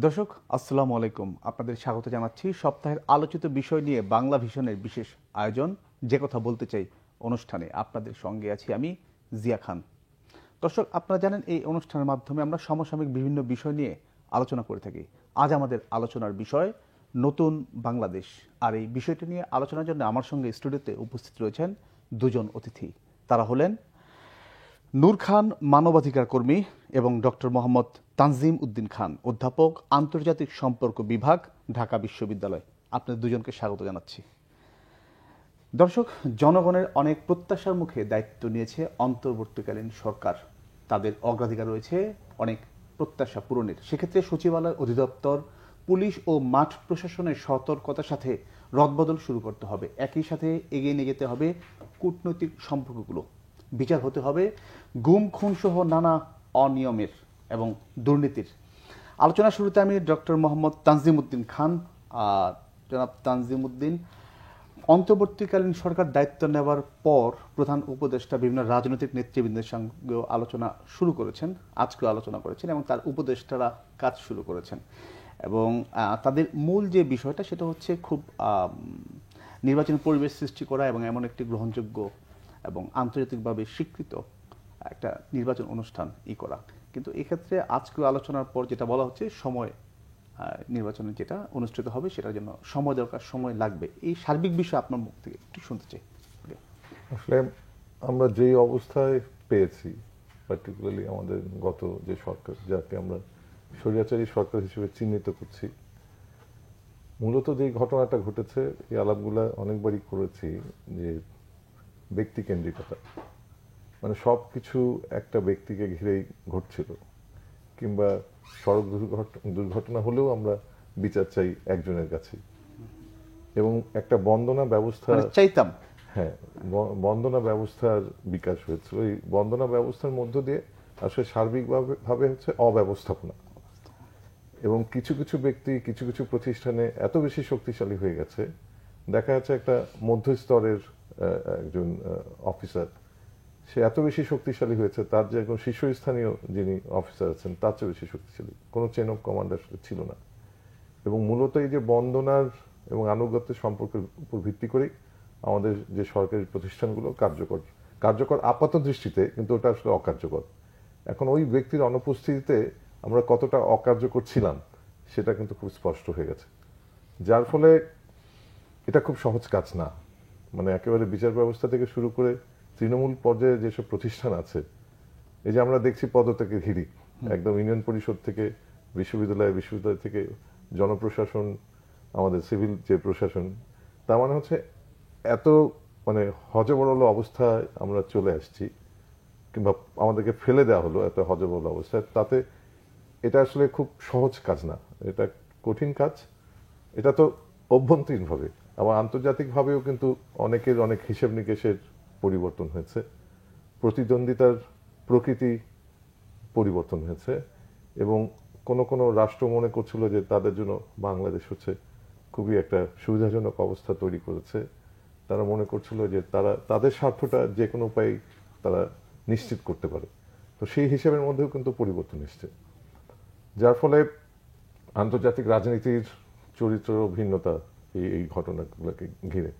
দর্শক আসসালামু আলাইকুম, আপনাদের স্বাগত জানাচ্ছি সপ্তাহের আলোচিত বিষয় নিয়ে বাংলা ভিশনের বিশেষ আয়োজন যে কথা বলতে চাই অনুষ্ঠানে। আপনাদের সঙ্গে আছি আমি জিয়া খান। দর্শক, আপনারা জানেন এই অনুষ্ঠানের মাধ্যমে আমরা সমসাময়িক বিভিন্ন বিষয় নিয়ে আলোচনা করে থাকি। আজ আমাদের আলোচনার বিষয় নতুন বাংলাদেশ। আর এই বিষয়টি নিয়ে আলোচনার জন্য আমার সঙ্গে স্টুডিওতে উপস্থিত রয়েছেন দুজন অতিথি। তারা হলেন নূর খান, মানবাধিকার কর্মী, এবং ডক্টর মোহাম্মদ তানজিম উদ্দিন খান, অধ্যাপক, আন্তর্জাতিক সম্পর্ক বিভাগ, ঢাকা বিশ্ববিদ্যালয়। আপনাদের দুজনকে স্বাগত জানাচ্ছি। দর্শক, জনগণের অনেক প্রত্যাশার মুখে দায়িত্ব নিয়েছে অন্তর্বর্তীকালীন সরকার। তাদের অগ্রাধিকার রয়েছে অনেক প্রত্যাশা পূরণের। সেক্ষেত্রে সচিবালয়, অধিদপ্তর, পুলিশ ও মাঠ প্রশাসনের সতর্কতার সাথে রদবদল শুরু করতে হবে। একই সাথে এগিয়ে নিয়ে যেতে হবে কূটনৈতিক সম্পর্কগুলো। বিচার হতে হবে গুম, খুন সহ নানা অনিয়মের এবং দুর্নীতির। আলোচনা শুরুতে আমি ডক্টর মোহাম্মদ তানজিম উদ্দিন খান। জনাব তানজিম উদ্দিন, অন্তর্বর্তীকালীন সরকার দায়িত্ব নেওয়ার পর প্রধান উপদেষ্টা বিভিন্ন রাজনৈতিক নেতৃবৃন্দের সঙ্গে আলোচনা শুরু করেছেন, আজকেও আলোচনা করেছেন, এবং তার উপদেষ্টারা কাজ শুরু করেছেন। এবং তাদের মূল যে বিষয়টা সেটা হচ্ছে খুব নির্বাচনী পরিবেশ সৃষ্টি করা এবং এমন একটি গ্রহণযোগ্য এবং আন্তর্জাতিকভাবে স্বীকৃত একটা নির্বাচন অনুষ্ঠান করা। কিন্তু এক্ষেত্রে আজকেও আলোচনার পর যেটা বলা হচ্ছে, সময় নির্বাচনে যেটা অনুষ্ঠিত হবে সেটার জন্য সময় দরকার, সময় লাগবে। এই সার্বিক বিষয় আপনার মুখ থেকে একটু শুনতে চাই। আসলে আমরা যেই অবস্থায় পেয়েছি, পার্টিকুলারলি আমাদের গত যে সরকার, যাকে আমরা স্বৈরাচারী সরকার হিসেবে চিহ্নিত করছি, মূলত যে ঘটনাটা ঘটেছে, এই আলাপগুলা অনেকবারই করেছি, যে ব্যক্তি কেন্দ্রিকতা, মানে সব কিছু একটা ব্যক্তিকে ঘিরেই ঘটছিল। কিংবা সড়ক দুর্ঘটনা হলেও আমরা বিচার চাই একজনের কাছে, এবং একটা বন্দনা ব্যবস্থা চাইতাম। হ্যাঁ, বন্দনা ব্যবস্থার বিকাশ হয়েছিল। এই বন্দনা ব্যবস্থার মধ্য দিয়ে আসলে সার্বিকভাবে হচ্ছে অব্যবস্থাপনা, এবং কিছু কিছু ব্যক্তি কিছু কিছু প্রতিষ্ঠানে এত বেশি শক্তিশালী হয়ে গেছে, দেখা যাচ্ছে একটা মধ্যস্তরের একজন অফিসার, সে এত বেশি শক্তিশালী হয়েছে, তার যে একজন শীর্ষস্থানীয় যিনি অফিসার আছেন তার চেয়ে বেশি শক্তিশালী। কোনো চেন অফ কমান্ড আসলে ছিল না। এবং মূলত এই যে বন্দনার এবং আনুগত্যের সম্পর্কের উপর ভিত্তি করেই আমাদের যে সরকারি প্রতিষ্ঠানগুলো কার্যকর আপাত দৃষ্টিতে, কিন্তু ওটা আসলে অকার্যকর। এখন ওই ব্যক্তির অনুপস্থিতিতে আমরা কতটা অকার্যকর ছিলাম সেটা কিন্তু খুব স্পষ্ট হয়ে গেছে। যার ফলে এটা খুব সহজ কাজ না। মানে একেবারে বিচার ব্যবস্থা থেকে শুরু করে তৃণমূল পর্যায়ে যেসব প্রতিষ্ঠান আছে, এই যে আমরা দেখছি পদত্যাগের হিড়িক, একদম ইউনিয়ন পরিষদ থেকে বিশ্ববিদ্যালয় থেকে জনপ্রশাসন, আমাদের সিভিল যে প্রশাসন, তার মানে হচ্ছে এত মানে হজবরল অবস্থায় আমরা চলে আসছি, কিংবা আমাদেরকে ফেলে দেওয়া হলো এত হজবরল অবস্থায়। তাতে এটা আসলে খুব সহজ কাজ না, এটা কঠিন কাজ। এটা তো অভ্যন্তরীণভাবে, আবার আন্তর্জাতিকভাবেও কিন্তু অনেকের অনেক হিসেব নিকেশের পরিবর্তন হয়েছে, প্রতিদ্বন্দ্বিতার প্রকৃতি পরিবর্তন হয়েছে, এবং কোনো কোনো রাষ্ট্র মনে করছিল যে তাদের জন্য বাংলাদেশ হচ্ছে খুবই একটা সুবিধাজনক অবস্থা তৈরি করেছে। তারা মনে করছিল যে তারা তাদের স্বার্থটা যে কোনো উপায়ে তারা নিশ্চিত করতে পারে। তো সেই হিসেবের মধ্যেও কিন্তু পরিবর্তন এসছে, যার ফলে আন্তর্জাতিক রাজনীতির চরিত্র ভিন্নতা এই ঘটনাগুলোকে ঘিরে।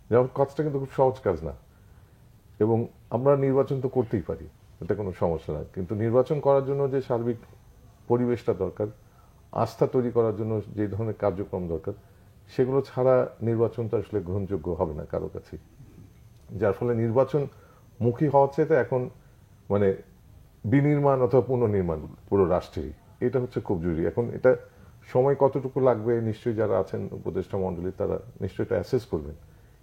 যেমন কাজটা কিন্তু খুব সহজ কাজ না, এবং আমরা নির্বাচন তো করতেই পারি, এটা কোনো সমস্যা না। কিন্তু নির্বাচন করার জন্য যে সার্বিক পরিবেশটা দরকার, আস্থা তৈরি করার জন্য যে ধরনের কার্যক্রম দরকার, সেগুলো ছাড়া নির্বাচনটা আসলে গ্রহণযোগ্য হবে না কারো কাছে। যার ফলে নির্বাচন মুখী হওয়ার চাইতে এখন মানে বিনির্মাণ অথবা পুনর্নির্মাণ পুরো রাষ্ট্রেই, এটা হচ্ছে খুব জরুরি। এখন এটা সময় কতটুকু লাগবে নিশ্চয়ই যারা আছেন উপদেষ্টা মণ্ডলী তারা নিশ্চয়ই এটা অ্যাসেস করবেন।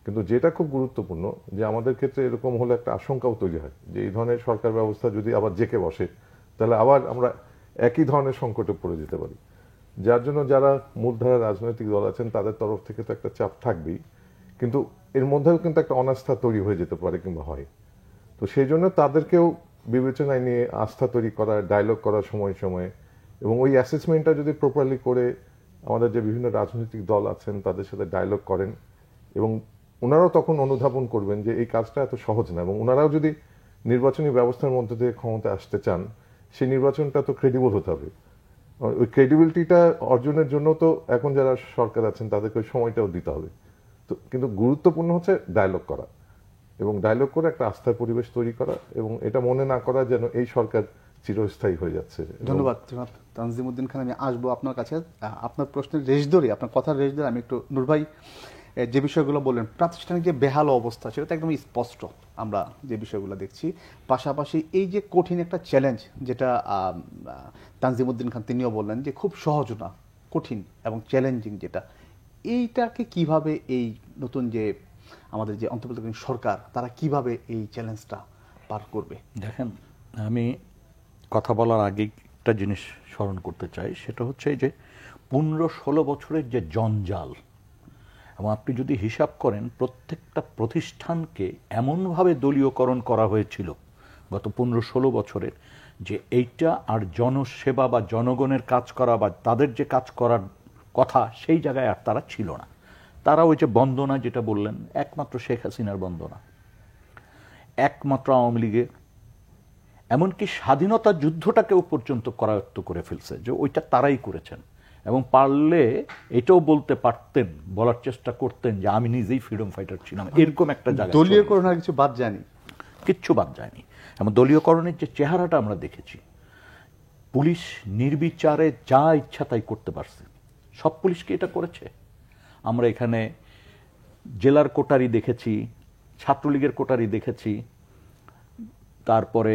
কিন্তু যেটা খুব গুরুত্বপূর্ণ, যে আমাদের ক্ষেত্রে এরকম হলে একটা আশঙ্কাও তৈরি হয় যে এই ধরনের সরকার ব্যবস্থা যদি আবার জেকে বসে, তাহলে আবার আমরা একই ধরনের সংকটে পড়ে যেতে পারি। যার জন্য যারা মূলধারা রাজনৈতিক দল আছেন তাদের তরফ থেকে তো একটা চাপ থাকবেই, কিন্তু এর মধ্যেও কিন্তু একটা অনাস্থা তৈরি হয়ে যেতে পারে কিংবা হয়। তো সেই জন্য তাদেরকেও বিবেচনায় নিয়ে আস্থা তৈরি করা, ডায়লগ করার সময় সময়ে, এবং ওই অ্যাসেসমেন্টটা যদি প্রপারলি করে আমাদের যে বিভিন্ন রাজনৈতিক দল আছেন তাদের সাথে ডায়লগ করেন, এবং ওনারাও তখন অনুধাবন করবেন যে এই কাজটা এত সহজ না, এবং ওনারাও যদি নির্বাচনী ব্যবস্থার মধ্যে দিয়ে ক্ষমতা আসতে চান, সেই নির্বাচনটা তো ক্রেডিবল হতে হবে। ওই ক্রেডিবিলিটিটা অর্জনের জন্য তো এখন যারা সরকার আছেন তাদেরকে ওই সময়টাও দিতে হবে। তো কিন্তু গুরুত্বপূর্ণ হচ্ছে ডায়লগ করা এবং ডায়লগ করে একটা আস্থার পরিবেশ তৈরি করা এবং এটা মনে না করা যেন এই সরকার চিরস্থায়ী হয়ে যাচ্ছে। ধন্যবাদ জনাব তানজিমউদ্দিন খান। আমি আসবো আপনার কাছে আপনার প্রশ্নের রেশ ধরে, আপনার কথার রেশ ধরে আমি একটু নূর ভাই যে বিষয়গুলো বললেন, প্রাতিষ্ঠানিক যে বেহাল অবস্থা সেটা তো একদম স্পষ্ট, আমরা যে বিষয়গুলো দেখছি। পাশাপাশি এই যে কঠিন একটা চ্যালেঞ্জ যেটা তানজিমউদ্দিন খান তিনিও বললেন যে খুব সহজ না, কঠিন এবং চ্যালেঞ্জিং, যেটা এইটাকে কিভাবে এই নতুন যে আমাদের যে অন্তর্বর্তীকালীন সরকার তারা কিভাবে এই চ্যালেঞ্জটা পার করবে? দেখেন, আমি কথা বলার আগে একটা জিনিস স্মরণ করতে চাই, সেটা হচ্ছে যে 15-16 বছরের যে জঞ্জাল, এবং আপনি যদি হিসাব করেন প্রত্যেকটা প্রতিষ্ঠানকে এমনভাবে দলীয়করণ করা হয়েছিল গত 15-16 বছরের, যে এইটা আর জনসেবা বা জনগণের কাজ করা বা তাদের যে কাজ করার কথা সেই জায়গায় আর তারা ছিল না। তারা ওই যে বন্দনা যেটা বললেন, একমাত্র শেখ হাসিনার বন্দনা, একমাত্র আওয়ামী লীগের, এমনকি স্বাধীনতা যুদ্ধটাকেও পর্যন্ত করায়ত্ত করে ফেলছে যে ওইটা তারাই করেছেন। এবং পারলে এটাও বলতে পারতেন, বলার চেষ্টা করতেন যে আমি নিজেই ফ্রিডম ফাইটার ছিলাম, এরকম একটা জায়গা। দলীয়করণ আর কিছু বাদ যায়নি, কিচ্ছু বাদ যায়নি। এবং দলীয়করণের যে চেহারাটা আমরা দেখেছি, পুলিশ নির্বিচারে যা ইচ্ছা তাই করতে পারছে। সব পুলিশকে এটা করেছে। আমরা এখানে জেলার কোটারি দেখেছি, ছাত্রলীগের কোটারি দেখেছি, তারপরে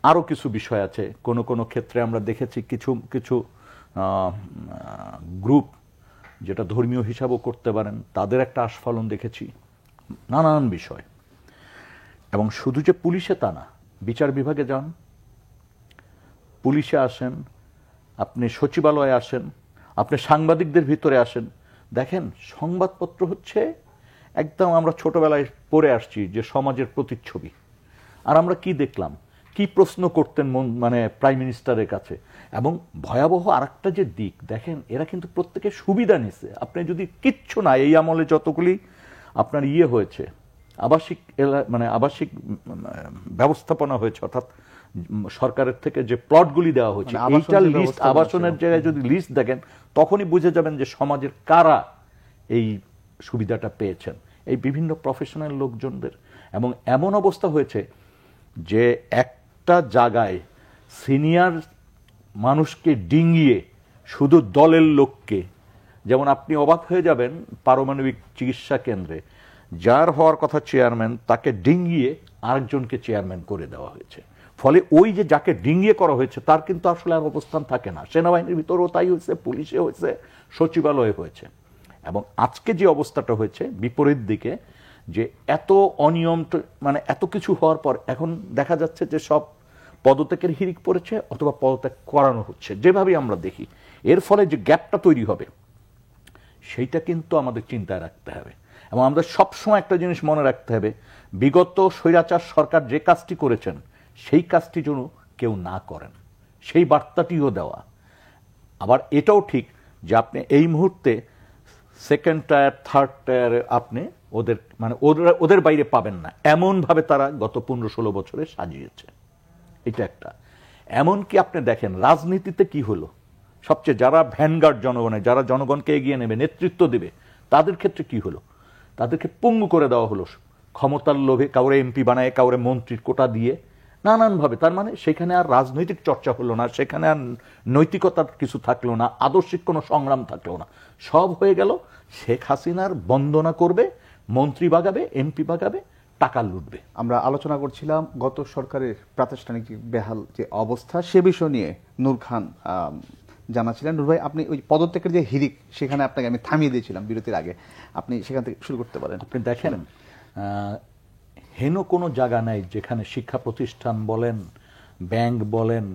আরও কিছু বিষয় আছে। কোনো কোনো ক্ষেত্রে আমরা দেখেছি কিছু কিছু গ্রুপ যেটা ধর্মীয় হিসাবও করতে পারেন, তাদের একটা আস্ফালন দেখেছি, নানান বিষয়। এবং শুধু যে পুলিশে তা না, বিচার বিভাগে যান, পুলিশে আসেন, আপনি সচিবালয়ে আসেন, আপনি সাংবাদিকদের ভিতরে আসেন, দেখেন সংবাদপত্র হচ্ছে একদম, আমরা ছোটবেলায় পড়ে আসছি যে সমাজের প্রতিচ্ছবি। আর আমরা কি দেখলাম, কি প্রশ্ন করতেন মানে প্রাইম মিনিস্টারের কাছে। এবং ভয়াবহ আরেকটা যে দিক দেখেন, এরা কিন্তু প্রত্যেকে সুবিধা নিছে। আপনি যদি কিচ্ছু না, এই আমলে যতগুলি আপনার হয়েছে, আবাসিক মানে আবাসিক ব্যবস্থাপনা হয়েছে, অর্থাৎ সরকারের থেকে যে প্লটগুলি দেওয়া হয়েছে, এইটার লিস্ট, আবাসনের জায়গায় যদি লিস্ট দেখেন, তখনই বুঝে যাবেন যে সমাজের কারা এই সুবিধাটা পেয়েছেন, এই বিভিন্ন প্রফেশনাল লোকজনদের। এবং এমন অবস্থা হয়েছে যে একটা জায়গায় সিনিয়র মানুষকে ডিঙ্গিয়ে শুধু দলের লোককে, যেমন আপনি অবাক হয়ে যাবেন, পারমাণবিক চিকিৎসা কেন্দ্রে যার হওয়ার কথা চেয়ারম্যান, তাকে ডিঙ্গিয়ে আরেকজনকে চেয়ারম্যান করে দেওয়া হয়েছে। ফলে ওই যে যাকে ডিঙ্গিয়ে করা হয়েছে তার কিন্তু আসলে আর অবস্থান থাকে না। সেনাবাহিনীর ভিতরেও তাই হয়েছে, পুলিশে হয়েছে, সচিবালয়ে হয়েছে। এবং আজকে যে অবস্থাটা হয়েছে বিপরীত দিকে, যে এত অনিয়ম, মানে এত কিছু হওয়ার পর এখন দেখা যাচ্ছে যে সব পদত্যাগের হিড়িক পড়েছে অথবা পদত্যাগ করানো হচ্ছে, যেভাবেই আমরা দেখি। এর ফলে যে গ্যাপটা তৈরি হবে সেইটা কিন্তু আমাদের চিন্তায় রাখতে হবে। এবং আমাদের সবসময় একটা জিনিস মনে রাখতে হবে, বিগত স্বৈরাচার সরকার যে কাজটি করেছেন সেই কাজটি যেন কেউ না করেন, সেই বার্তাটিও দেওয়া। আবার এটাও ঠিক যে আপনি এই মুহূর্তে সেকেন্ড টায়ার, থার্ড টায়ারে আপনি ওদের মানে ওদের বাইরে পাবেন না, এমনভাবে তারা গত 15-16 বছরে সাজিয়েছে। এটা একটা। এমনকি আপনি দেখেন রাজনীতিতে কি হলো, সবচেয়ে যারা ভ্যানগার্ড জনগণের, যারা জনগণকে এগিয়ে নেবে, নেতৃত্ব দেবে, তাদের ক্ষেত্রে কি হলো, তাদেরকে পঙ্গু করে দেওয়া হলো ক্ষমতার লোভে, কাউরে এমপি বানায়, কাউরে মন্ত্রীর কোটা দিয়ে, নানানভাবে। তার মানে সেখানে আর রাজনৈতিক চর্চা হলো না, সেখানে আর নৈতিকতার কিছু থাকলো না, আদর্শিক কোনো সংগ্রাম থাকলো না। সব হয়ে গেল শেখ হাসিনার বন্দনা করবে, মন্ত্রী বাগাবে, এমপি বাগাবে, টাকা লুটবে। আমরা আলোচনা করছিলাম গত সরকারের প্রাতিষ্ঠানিক বেহাল যে অবস্থা, সে বিষয় নিয়ে নূর খান জানাচ্ছিলেন। নূর ভাই, আপনি ওই পদত্যাগের যে হিড়িক, সেখানে আপনাকে আমি থামিয়ে দিয়েছিলাম বিরতির আগে, আপনি সেখান থেকে শুরু করতে পারেন। আপনি দেখেন হেন কোনো জায়গা নাই যেখানে শিক্ষা প্রতিষ্ঠান বলেন, ব্যাংক বলেন,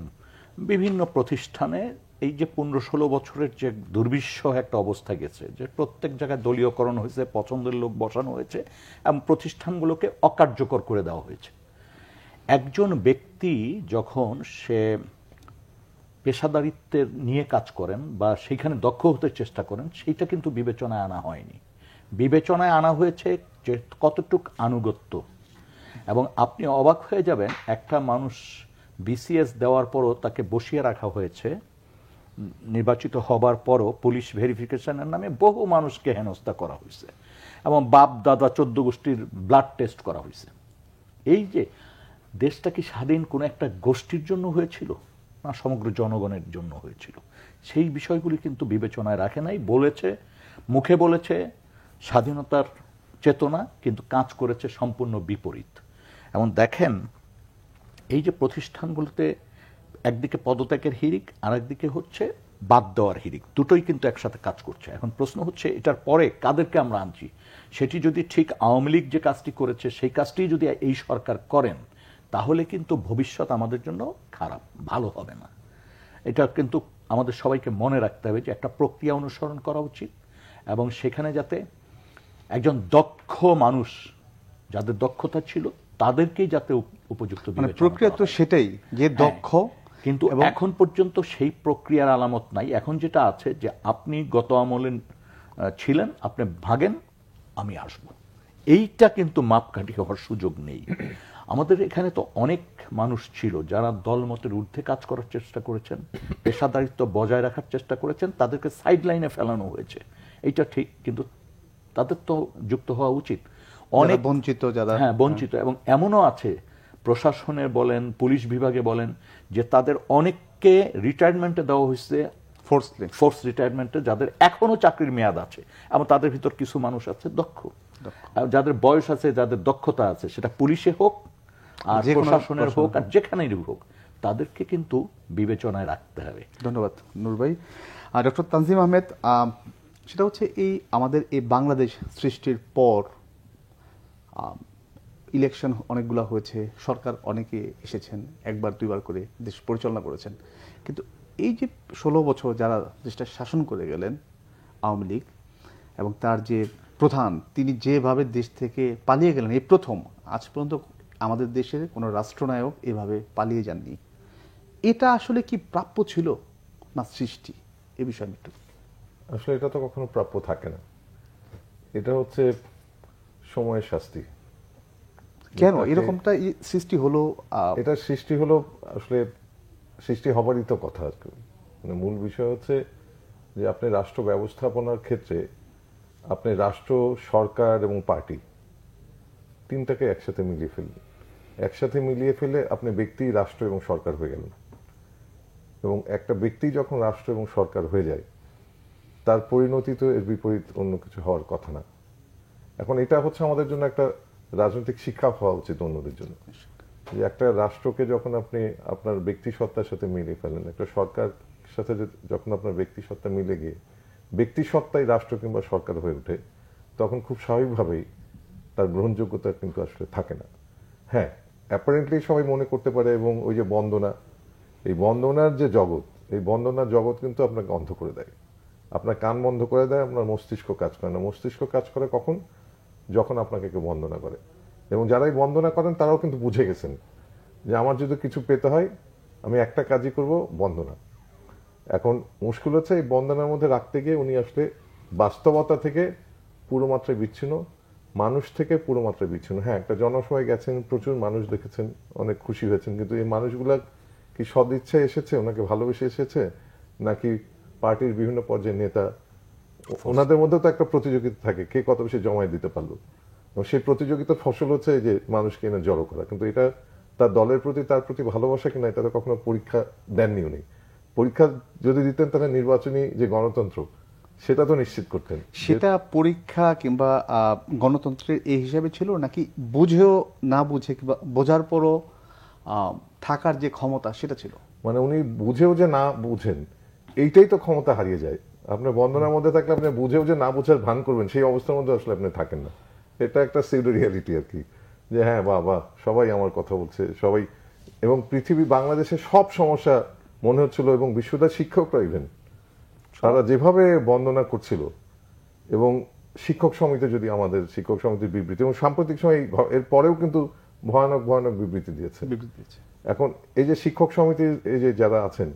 বিভিন্ন প্রতিষ্ঠানে এই যে 15-16 বছরের যে দুর্বিষহ একটা অবস্থা গেছে, যে প্রত্যেক জায়গায় দলীয়করণ হয়েছে, পছন্দের লোক বসানো হয়েছে এবং প্রতিষ্ঠানগুলোকে অকার্যকর করে দেওয়া হয়েছে। একজন ব্যক্তি যখন সে পেশাদারিত্বের নিয়ে কাজ করেন বা সেইখানে দক্ষ হতে চেষ্টা করেন, সেইটা কিন্তু বিবেচনায় আনা হয়নি। বিবেচনায় আনা হয়েছে যে কতটুক আনুগত্য। এবং আপনি অবাক হয়ে যাবেন, একটা মানুষ বিসিএস দেওয়ার পরও তাকে বসিয়ে রাখা হয়েছে নির্বাচিত হবার পরও পুলিশ ভেরিফিকেশনের নামে বহু মানুষকে হেনস্থা করা হয়েছে এবং বাপ দাদা 14 গোষ্ঠীর ব্লাড টেস্ট করা হয়েছে। এই যে দেশটা কি স্বাধীন কোনো একটা গোষ্ঠীর জন্য হয়েছিল না সমগ্র জনগণের জন্য হয়েছিল, সেই বিষয়গুলি কিন্তু বিবেচনায় রাখে নাই। বলেছে, মুখে বলেছে স্বাধীনতার চেতনা, কিন্তু কাজ করেছে সম্পূর্ণ বিপরীত। এবং দেখেন এই যে প্রতিষ্ঠানগুলোতে একদিকে পদত্যাগের হিড়িক আর একদিকে হচ্ছে বাদ দেওয়ার হিড়িক, দুটোই কিন্তু একসাথে কাজ করছে। এখন প্রশ্ন হচ্ছে এটার পরে কাদেরকে আমরা আনছি, সেটি যদি ঠিক আওয়ামী লীগ যে কাজটি করেছে সেই কাজটি যদি এই সরকার করেন তাহলে কিন্তু ভবিষ্যৎ আমাদের জন্য খারাপ, ভালো হবে না। এটা কিন্তু আমাদের সবাইকে মনে রাখতে হবে যে একটা প্রক্রিয়া অনুসরণ করা উচিত এবং সেখানে যাতে একজন দক্ষ মানুষ, যাদের দক্ষতা ছিল তাদেরকেই যাতে উপযুক্ত বিবেচনা প্রক্রিয়া তো সেটাই যে দক্ষ, কিন্তু এখন পর্যন্ত সেই প্রক্রিয়ার আলামত নাই। এখন যেটা আছে যে আপনি গত আমলে ছিলেন, আপনি ভাগেন, আমি আসব, এইটা কিন্তু মাপকাঠি হওয়ার সুযোগ নেই। আমাদের এখানে তো অনেক মানুষ ছিল যারা দলমতের ঊর্ধ্বে কাজ করার চেষ্টা করেছেন, পেশাদারিত্ব বজায় রাখার চেষ্টা করেছেন, তাদেরকে সাইড লাইনে ফেলানো হয়েছে, এইটা ঠিক, কিন্তু তাদের তো যুক্ত হওয়া উচিত। অনেক বঞ্চিত যারা, হ্যাঁ বঞ্চিত, এবং এমনও আছে প্রশাসনে বলেন, পুলিশ বিভাগে বলেন, যে তাদের অনেককে রিটায়ারমেন্টে দেওয়া হয়েছে, ফোর্স রিটায়ারমেন্টে, যাদের এখনো চাকরির মেয়াদ আছে, এবং তাদের ভিতর কিছু মানুষ আছে দক্ষ, যাদের বয়স আছে, যাদের দক্ষতা আছে, সেটা পুলিশে হোক আর প্রশাসনের হোক আর যেখানেই হোক, তাদেরকে কিন্তু বিবেচনায় রাখতে হবে। ধন্যবাদ নূর ভাই। ডক্টর তানজিম আহমেদ, সেটা হচ্ছে এই আমাদের এই বাংলাদেশ সৃষ্টির পর ইলেকশন অনেকগুলো হয়েছে, সরকার অনেকে এসেছেন, একবার দুইবার করে দেশ পরিচালনা করেছেন, কিন্তু এই যে 16 বছর যারা দেশটা শাসন করে গেলেন আওয়ামী লীগ, এবং তার যে প্রধান, তিনি যেভাবে দেশ থেকে পালিয়ে গেলেন, এই প্রথম, আজ পর্যন্ত আমাদের দেশের কোনো রাষ্ট্রনায়ক এভাবে পালিয়ে যাননি। এটা আসলে কি প্রাপ্য ছিল না সৃষ্টি? এ বিষয়ে একটু। আসলে এটা তো কখনো প্রাপ্য থাকে না, এটা হচ্ছে সময়ের শাস্তি। কেন এরকমটা সৃষ্টি হলো? এটা সৃষ্টি হলো, আসলে সৃষ্টি হবারই তো কথা। মানে মূল বিষয় হচ্ছে যে আপনি রাষ্ট্র ব্যবস্থাপনার ক্ষেত্রে আপনি রাষ্ট্র, সরকার এবং পার্টি তিনটাকে একসাথে মিলিয়ে ফেললেন। একসাথে মিলিয়ে ফেলে আপনি ব্যক্তি, রাষ্ট্র এবং সরকার হয়ে গেলেন। এবং একটা ব্যক্তি যখন রাষ্ট্র এবং সরকার হয়ে যায়, তার পরিণতি তো এর বিপরীত অন্য কিছু হওয়ার কথা না। এখন এটা হচ্ছে আমাদের জন্য একটা রাজনৈতিক শিক্ষা হওয়া উচিত অন্যদের জন্য, যে একটা রাষ্ট্রকে যখন আপনি আপনার ব্যক্তি সত্তার সাথে মিলিয়ে ফেলেন, একটা সরকার সাথে যখন আপনার ব্যক্তি সত্তা মিলে গিয়ে ব্যক্তি সত্তাই রাষ্ট্র কিংবা সরকার হয়ে ওঠে, তখন খুব স্বাভাবিকভাবেই তার গ্রহণযোগ্যতা কিন্তু আসলে থাকে না। হ্যাঁ, অ্যাপারেন্টলি সবাই মনে করতে পারে, এবং ওই যে বন্দনা, এই বন্দনার যে জগৎ, এই বন্দনার জগৎ কিন্তু আপনাকে অন্ধ করে দেয়, আপনার কান বন্ধ করে দেয়, আপনার মস্তিষ্ক কাজ করে না। মস্তিষ্ক কাজ করে কখন? যখন আপনাকে কেউ বন্দনা করে। এবং যারাই বন্দনা করেন তারাও কিন্তু বুঝে গেছেন যে আমার যদি কিছু পেতে হয় আমি একটা কাজই করব, বন্দনা। এখন মুশকিল হচ্ছে এই বন্দনার মধ্যে রাখতে গিয়ে উনি আসলে বাস্তবতা থেকে পুরো মাত্রায় বিচ্ছিন্ন, মানুষ থেকে পুরো মাত্রায় বিচ্ছিন্ন। হ্যাঁ, একটা জনসভায় গেছেন, প্রচুর মানুষ দেখেছেন, অনেক খুশি হয়েছেন, কিন্তু এই মানুষগুলা কি সদিচ্ছায় এসেছে, ওনাকে ভালোবেসে এসেছে, নাকি পার্টির বিভিন্ন পর্যায়ের নেতা, ওনাদের মধ্যে তো একটা প্রতিযোগিতা থাকে, কে কত বেশি জমায় দিতে পারলো, এবং সেই প্রতিযোগিতার ফসল হচ্ছে যে মানুষকে এনে জড়ো করা। কিন্তু এটা তার দলের প্রতি, তার প্রতি ভালোবাসা কিনা, এটা তো কখনো পরীক্ষা দেননি উনি। পরীক্ষা যদি দিতেন তাহলে নির্বাচনী যে গণতন্ত্র সেটা তো নিশ্চিত করতেন। সেটা পরীক্ষা কিংবা গণতন্ত্রের এই হিসাবে ছিল, নাকি বুঝেও না বুঝে কিংবা বোঝার পরও থাকার যে ক্ষমতা সেটা ছিল? মানে উনি বুঝেও যে না বুঝেন, এইটাই তো ক্ষমতা হারিয়ে যায়। আপনার বন্দনার মধ্যে থাকলে আপনি বুঝেও যে না বুঝার ভান করবেন, সেই অবস্থার মধ্যে আসলে আপনি থাকেন না। এটা একটা সিউডো রিয়ালিটি আর কি, যে হ্যাঁ বাহ সবাই আমার কথা বলছে, সবাই, এবং পৃথিবী, বাংলাদেশের সব সমস্যা মনে হচ্ছিল, এবং বিশ্ববিদ্যালয়ের শিক্ষকরা ইভেন তারা যেভাবে বন্দনা করছিল, এবং শিক্ষক সমিতি, যদি আমাদের শিক্ষক সমিতির বিবৃতি, এবং সাম্প্রতিক সময় এর পরেও কিন্তু ভয়ানক ভয়ানক বিবৃতি দিয়েছে। এখন এই যে শিক্ষক সমিতির এই যে যারা আছেন,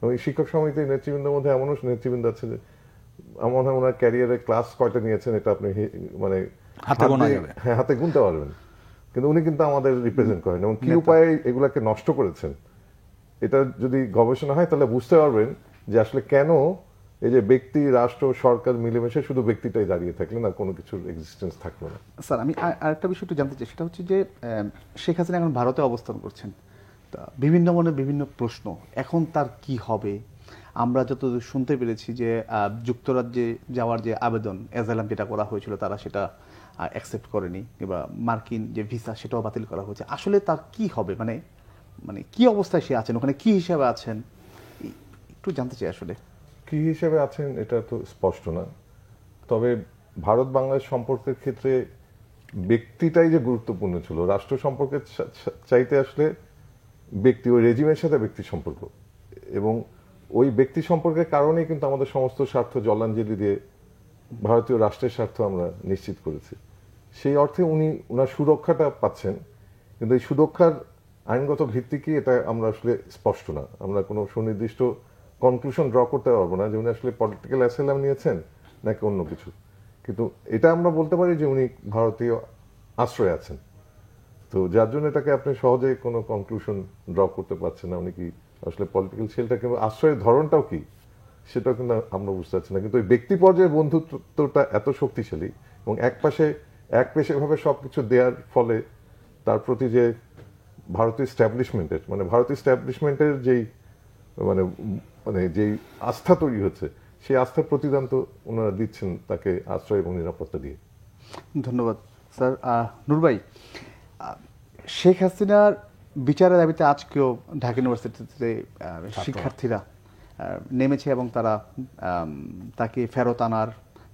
এবং এই শিক্ষক সমিতির নেতৃবৃন্দের মধ্যে এমনও নেতৃবৃন্দ আছে যে এমন হয় ওনার ক্যারিয়ারে ক্লাস কয়টা নিয়েছেন এটা আপনি মানে হাতে গুনতে পারবেন, কিন্তু উনি কিন্তু আমাদের রিপ্রেজেন্ট করেন, এবং কি উপায়ে এগুলাকে নষ্ট করেছেন এটা যদি গবেষণা হয় তাহলে বুঝতে পারবেন যে আসলে কেন এই যে ব্যক্তি রাষ্ট্র সরকার মিলেমিশে শুধু ব্যক্তিটাই দাঁড়িয়ে থাকলেন আর কোনো কিছুর এক্সিস্টেন্স থাকলো না। স্যার আমি আরেকটা বিষয় একটু জানতে চাই, সেটা হচ্ছে যে শেখ হাসিনা এখন ভারতে অবস্থান করছেন, তা বিভিন্ন মনে বিভিন্ন প্রশ্ন, এখন তার কি হবে? আমরা যতদূর শুনতে পেরেছি যে যুক্তরাজ্যে যাওয়ার যে আবেদন অ্যাজাইলাম যেটা করা হয়েছিল তারা সেটা অ্যাকসেপ্ট করেনি, কিংবা মার্কিন যে ভিসা সেটাও বাতিল করা হয়েছে। আসলে তার কি হবে, মানে মানে কি অবস্থায় সে আছেন, ওখানে কি হিসাবে আছেন, একটু জানতে চাই আসলে। কি হিসেবে আছেন এটা তো স্পষ্ট না, তবে ভারত বাংলাদেশ সম্পর্কের ক্ষেত্রে ব্যক্তিটাই যে গুরুত্বপূর্ণ ছিল, রাষ্ট্র সম্পর্কের চাইতে আসলে ব্যক্তি, ওই রেজিমের সাথে ব্যক্তি সম্পর্ক, এবং ওই ব্যক্তি সম্পর্কের কারণেই কিন্তু আমাদের সমস্ত স্বার্থ জলাঞ্জলি দিয়ে ভারতীয় রাষ্ট্রের স্বার্থ আমরা নিশ্চিত করেছি। সেই অর্থে উনি ওনার সুরক্ষাটা পাচ্ছেন, কিন্তু এই সুরক্ষার আইনগত ভিত্তি কি এটা আমরা আসলে স্পষ্ট না। আমরা কোনো সুনির্দিষ্ট কনক্লুশন ড্র করতে পারবো না যে উনি আসলে পলিটিক্যাল অ্যাসাইলাম নিয়েছেন নাকি অন্য কিছু, কিন্তু এটা আমরা বলতে পারি যে উনি ভারতীয় আশ্রয় আছেন। তো যার জন্য এটাকে আপনি সহজে কোনো কনক্লুশন ড্র করতে পারছেন না উনি কি আসলে পলিটিক্যাল শেলটা, কিংবা আশ্রয়ের ধরনটাও কি সেটাও কিন্তু আমরা বুঝতে পারছি না। কিন্তু ওই ব্যক্তি পর্যায়ে বন্ধুত্বটা এত শক্তিশালী এবং এক পেশে সবকিছু দেওয়ার ফলে তার প্রতি যে ভারতীয় স্ট্যাবলিশমেন্টের যেই মানে মানে যেই আস্থা তৈরি হচ্ছে, সেই আস্থার প্রতিদান তো ওনারা দিচ্ছেন তাকে আশ্রয় এবং নিরাপত্তা দিয়ে। ধন্যবাদ স্যার। নূর ভাই, শেখ হাসিনার বিচারের দাবিতে আজকেও ঢাকা ইউনিভার্সিটিতে শিক্ষার্থীরা নেমেছে এবং তারা তাকে ফেরত আনার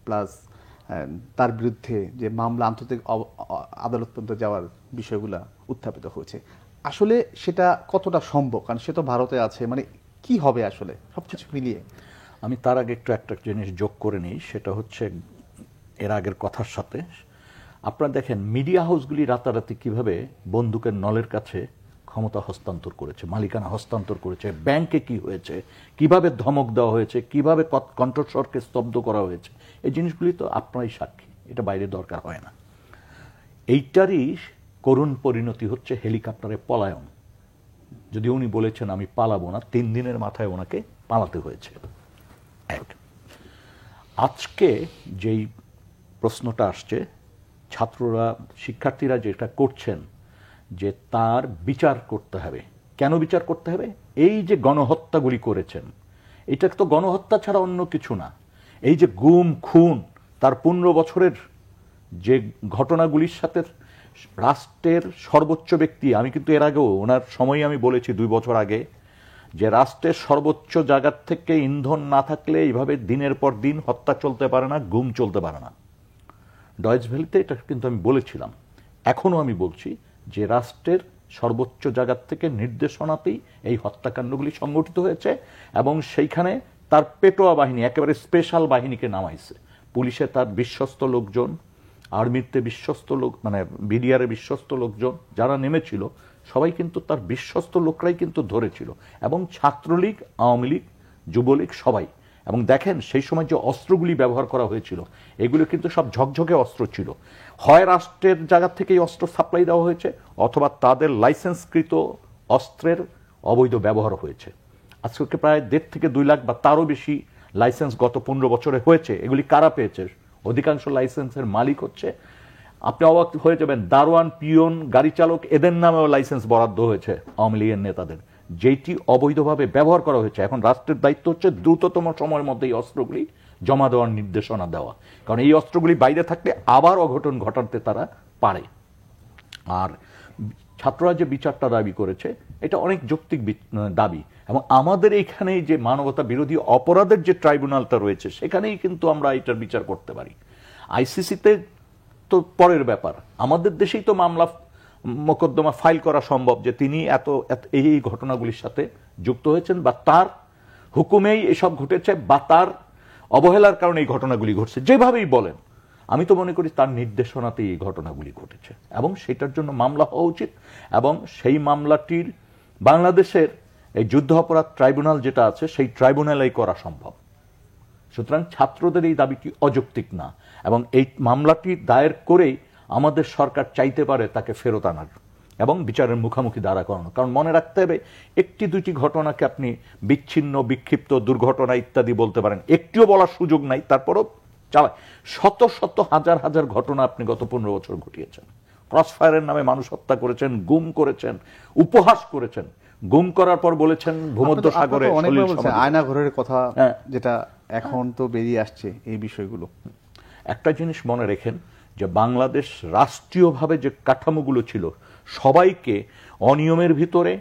প্লাস তার বিরুদ্ধে যে মামলা আন্তর্জাতিক আদালত পর্যন্ত যাওয়ার বিষয়গুলো উত্থাপিত হয়েছে। আসলে সেটা কতটা সম্ভব, কারণ সে তো ভারতে আছে, মানে কি হবে আসলে সবকিছু মিলিয়ে? আমি তার আগে একটা জিনিস যোগ করে নিই, সেটা হচ্ছে এর আগের কথার সাথে। আপনারা দেখেন মিডিয়া হাউসগুলি রাতারাতি কিভাবে বন্দুকের নলের কাছে ক্ষমতা হস্তান্তর করেছে, মালিকানা হস্তান্তর করেছে, ব্যাংকে কি হয়েছে, কিভাবে ধমক দেওয়া হয়েছে, কিভাবে কণ্ঠস্বরকে স্তব্ধ করা হয়েছে, এই জিনিসগুলি তো আপনারাই সাক্ষী, এটা বাইরে দরকার হয় না। এইটারই করুণ পরিণতি হচ্ছে হেলিকপ্টারে পলায়ন। যদি উনি বলেছেন আমি পালাবো না, 3 দিনের মাথায় ওনাকে পালাতে হয়েছে। এক, আজকে যেই প্রশ্নটা আসছে, ছাত্ররা শিক্ষার্থীরা যেটা করছেন যে তার বিচার করতে হবে। কেন বিচার করতে হবে? এই যে গণহত্যাগুলি করেছেন, এটা তো গণহত্যা ছাড়া অন্য কিছু না। এই যে গুম খুন, তার 15 বছরের যে ঘটনাগুলির সাথে রাষ্ট্রের সর্বোচ্চ ব্যক্তি, আমি কিন্তু এর আগেও ওনার সময় আমি বলেছি 2 বছর আগে, যে রাষ্ট্রের সর্বোচ্চ জায়গার থেকে ইন্ধন না থাকলে এইভাবে দিনের পর দিন হত্যা চলতে পারে না, গুম চলতে পারে না। ডয়েচ ভ্যালিতে এটা কিন্তু আমি বলেছিলাম, এখনো আমি বলছি যে রাষ্ট্রের সর্বোচ্চ জায়গার থেকে নির্দেশনাতেই এই হত্যাকাণ্ডগুলি সংগঠিত হয়েছে, এবং সেইখানে তার পেটোয়া বাহিনী, একেবারে স্পেশাল বাহিনীকে নামাইছে। পুলিশে তার বিশ্বস্ত লোকজন, আর্মিতে বিশ্বস্ত লোক, মানে বিডিআরের বিশ্বস্ত লোকজন যারা নেমেছিল, সবাই কিন্তু তার বিশ্বস্ত লোকরাই কিন্তু ধরেছিল, এবং ছাত্রলীগ, আওয়ামী লীগ, যুবলীগ সবাই। এবং দেখেন সেই সময় যে অস্ত্রগুলি ব্যবহার করা হয়েছিল, এগুলো কিন্তু সব ঝকঝকে অস্ত্র ছিল। হয় রাষ্ট্রের জায়গা থেকেই অস্ত্র সাপ্লাই দেওয়া হয়েছে, অথবা তাদের লাইসেন্সকৃত অস্ত্রের অবৈধ ব্যবহার হয়েছে। আজকে প্রায় 1.5 থেকে 2 লাখ বা তারও বেশি লাইসেন্স গত 15 বছরে হয়েছে। এগুলি কারা পেয়েছে? অধিকাংশ লাইসেন্সের মালিক হচ্ছে, আপনি অবাক হয়ে যাবেন, দারোয়ান, পিয়ন, গাড়ি চালক, এদের নামেও লাইসেন্স বরাদ্দ হয়েছে আওয়ামী লীগের নেতাদের, যেটি অবৈধভাবে ব্যবহার করা হয়েছে। এখন রাষ্ট্রের দায়িত্ব হচ্ছে দ্রুততম সময়ের মধ্যে এই অস্ত্রগুলি জমা দেওয়ার নির্দেশনা দেওয়া, কারণ এই অস্ত্রগুলি বাইরে থাকলে আবার অঘটন ঘটাতে তারা পারে। আর ছাত্ররা যে বিচারটা দাবি করেছে, এটা অনেক যৌক্তিক দাবি, এবং আমাদের এইখানে যে মানবতা বিরোধী অপরাধের যে ট্রাইব্যুনালটা রয়েছে, সেখানেই কিন্তু আমরা এটার বিচার করতে পারি। আইসিসিতে তো পরের ব্যাপার, আমাদের দেশেই তো মামলা মোকদ্দমা ফাইল করা সম্ভব যে তিনি এই ঘটনাগুলির সাথে যুক্ত হয়েছেন, বা তার হুকুমেই এসব ঘটেছে, বা তার অবহেলার কারণে এই ঘটনাগুলি ঘটছে, যেভাবেই বলেন। আমি তো মনে করি তার নির্দেশনাতেই এই ঘটনাগুলি ঘটেছে, এবং সেটার জন্য মামলা হওয়া উচিত, এবং সেই মামলাটির বাংলাদেশের এই যুদ্ধ অপরাধ ট্রাইব্যুনাল যেটা আছে, সেই ট্রাইব্যুনালেই করা সম্ভব। সুতরাং ছাত্রদের এই দাবিটি অযৌক্তিক না, এবং এই মামলাটি দায়ের করেই আমাদের সরকার চাইতে পারে তাকে ফেরত আনার, এবং বিচারের মুখোমুখি দাঁড়া করানো। কারণ মনে রাখতে হবে, একটি দুইটি ঘটনাকে আপনি বিচ্ছিন্ন, বিক্ষিপ্ত, দুর্ঘটনা ইত্যাদি বলতে পারেন, একটিও বলার সুযোগ নাই, তারপরও চালায়। শত শত হাজার হাজার ঘটনা আপনি গত 15 বছর ঘটিয়েছেন। ক্রসফায়ারের নামে মানুষ হত্যা করেছেন, গুম করেছেন, উপহাস করেছেন, গুম করার পর বলেছেন ভূমধ্য সাগরে আয়না ঘরের কথা, যেটা এখন তো বেরিয়ে আসছে এই বিষয়গুলো। একটা জিনিস মনে রেখেন যে বাংলাদেশ রাষ্ট্রীয়ভাবে যে কাঠামোগুলো ছিল, সবাইকে অনিয়মের ভিতরে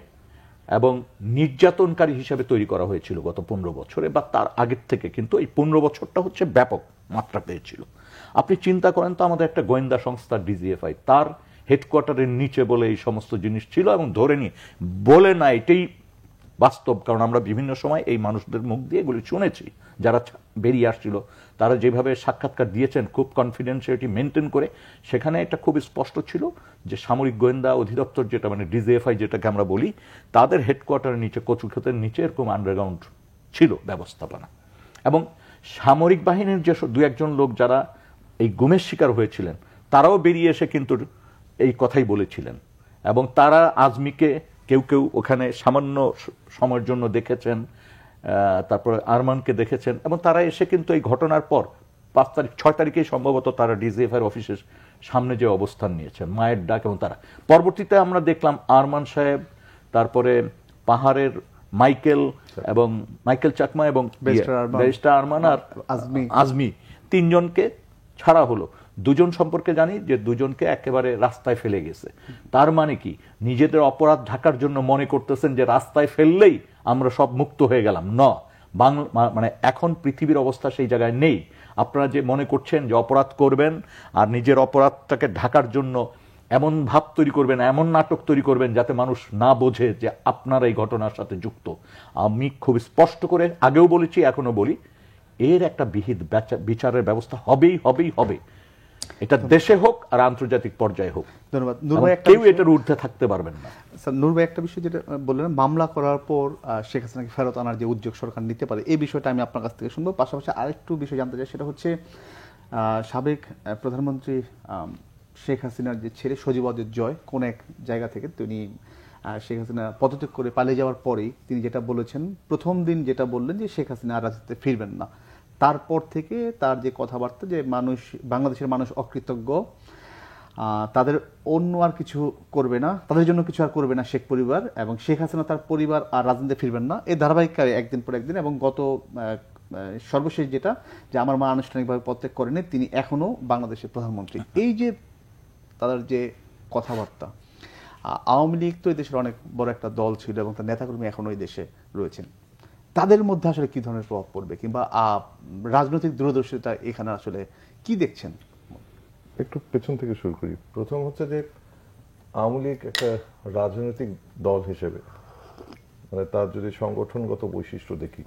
এবং নির্যাতনকারী হিসেবে তৈরি করা হয়েছিল গত 15 বছরে বা তার আগের থেকে। কিন্তু এই 15 বছরটা হচ্ছে ব্যাপক মাত্রা পেয়েছিল। আপনি চিন্তা করেন তো, আমাদের একটা গোয়েন্দা সংস্থা ডিজিএফআই, তার হেডকোয়ার্টারের নিচে বলে এই সমস্ত জিনিস ছিল, এবং ধরে নিয়ে বলে না, এটাই বাস্তব। কারণ আমরা বিভিন্ন সময় এই মানুষদের মুখ দিয়ে এগুলি শুনেছি, যারা বেরিয়ে আসছিল, তারা যেভাবে সাক্ষাৎকার দিয়েছেন খুব কনফিডেন্সিয়ালিটি মেনটেন করে, সেখানে এটা খুব স্পষ্ট ছিল যে সামরিক গোয়েন্দা অধিদপ্তর, যেটা মানে ডিজিএফআই যেটাকে আমরা বলি, তাদের হেডকোয়ার্টারের নিচে, কচুক্ষেতের নিচে এরকম আন্ডারগ্রাউন্ড ছিল ব্যবস্থাপনা। এবং সামরিক বাহিনীর যে দু একজন লোক যারা এই গুমের শিকার হয়েছিলেন, তারাও বেরিয়ে এসে কিন্তু এই কথাই বলেছিলেন। এবং তারা আজমিকে কেউ কেউ ওখানে সামান্য সময়ের জন্য দেখেছেন, তারপরে আরমানকে দেখেছেন, এবং তারা এসে কিন্তু এই ঘটনার পর 5 তারিখ 6 তারিখেই সম্ভবত তারা ডিজিএফআই অফিসের সামনে যে অবস্থান নিয়েছেন, মায়ের ডাক। এবং তারা পরবর্তীতে আমরা দেখলাম আরমান সাহেব, তারপরে পাহাড়ের মাইকেল এবং মাইকেল চাকমা এবং ব্যারিস্টার আরমান আর আজমি, 3 জনকে ছাড়া হলো। 2 জন সম্পর্কে জানি যে 2 জনকে একেবারে রাস্তায় ফেলে গেছে। তার মানে কি, নিজেদের অপরাধ ঢাকার জন্য মনে করতেছেন যে রাস্তায় ফেললেই আমরা সব মুক্ত হয়ে গেলাম। না, মানে এখন পৃথিবীর অবস্থা সেই জায়গায় নেই। আপনারা যে মনে করছেন যে অপরাধ করবেন আর নিজের অপরাধটাকে ঢাকার জন্য এমন ভাব তৈরি করবেন, এমন নাটক তৈরি করবেন যাতে মানুষ না বোঝে যে আপনারা এই ঘটনার সাথে যুক্ত। আমি খুব স্পষ্ট করে আগেও বলেছি, এখনো বলি, এর একটা বিহিত বিচারের ব্যবস্থা হবেই হবেই হবে। এটা দেশে হোক আর আন্তর্জাতিক পর্যায়ে হোক। ধন্যবাদ। কেউ এটার ঊর্ধ্বে থাকতে পারবেন না। নূর ভাই, একটা বিষয় যেটা বললেন, মামলা করার পর শেখ হাসিনাকে ফেরত আনার যে উদ্যোগ সরকার নিতে পারে, এই বিষয়টা আমি আপনার কাছ থেকে শুনবো। পাশাপাশি আরেকটু বিষয় জানতে চাই, সেটা হচ্ছে সাবেক প্রধানমন্ত্রী শেখ হাসিনার যে ছেলে সজীব ওয়াজেদ জয়, কোন এক জায়গা থেকে তিনি শেখ হাসিনা পদত্যাগ করে পালিয়ে যাওয়ার পরেই তিনি যেটা বলেছেন, প্রথম দিন যেটা বললেন যে শেখ হাসিনা আর রাজনীতিতে ফিরবেন না। তারপর থেকে তার যে কথাবার্তা, যে মানুষ, বাংলাদেশের মানুষ অকৃতজ্ঞ, তাদের অন্য আর কিছু করবে না, তাদের জন্য কিছু আর করবে না শেখ পরিবার, এবং শেখ হাসিনা তার পরিবার আর রাজনীতিতে ফিরবেন না, এই ধারাবাহিকভাবে একদিন পর একদিন। এবং গত সর্বশেষ যেটা, যে আমার মা আনুষ্ঠানিকভাবে পদত্যাগ করেনি, তিনি এখনো বাংলাদেশের প্রধানমন্ত্রী। এই যে তাদের যে কথাবার্তা, আওয়ামী লীগ তো এই দেশের অনেক বড় একটা দল ছিল এবং তার নেতাকর্মী এখনো এই দেশে রয়েছেন, তাদের মধ্যে আসলে কি ধরনের প্রভাব পড়বে, কিংবা রাজনৈতিক দূরদর্শিতা এখানে আসলে কি দেখছেন? একটু পেছন থেকে শুরু করি। প্রথম হচ্ছে যে আওয়ামী লীগ একটা রাজনৈতিক দল হিসেবে, মানে তার যদি সংগঠনগত বৈশিষ্ট্য দেখি,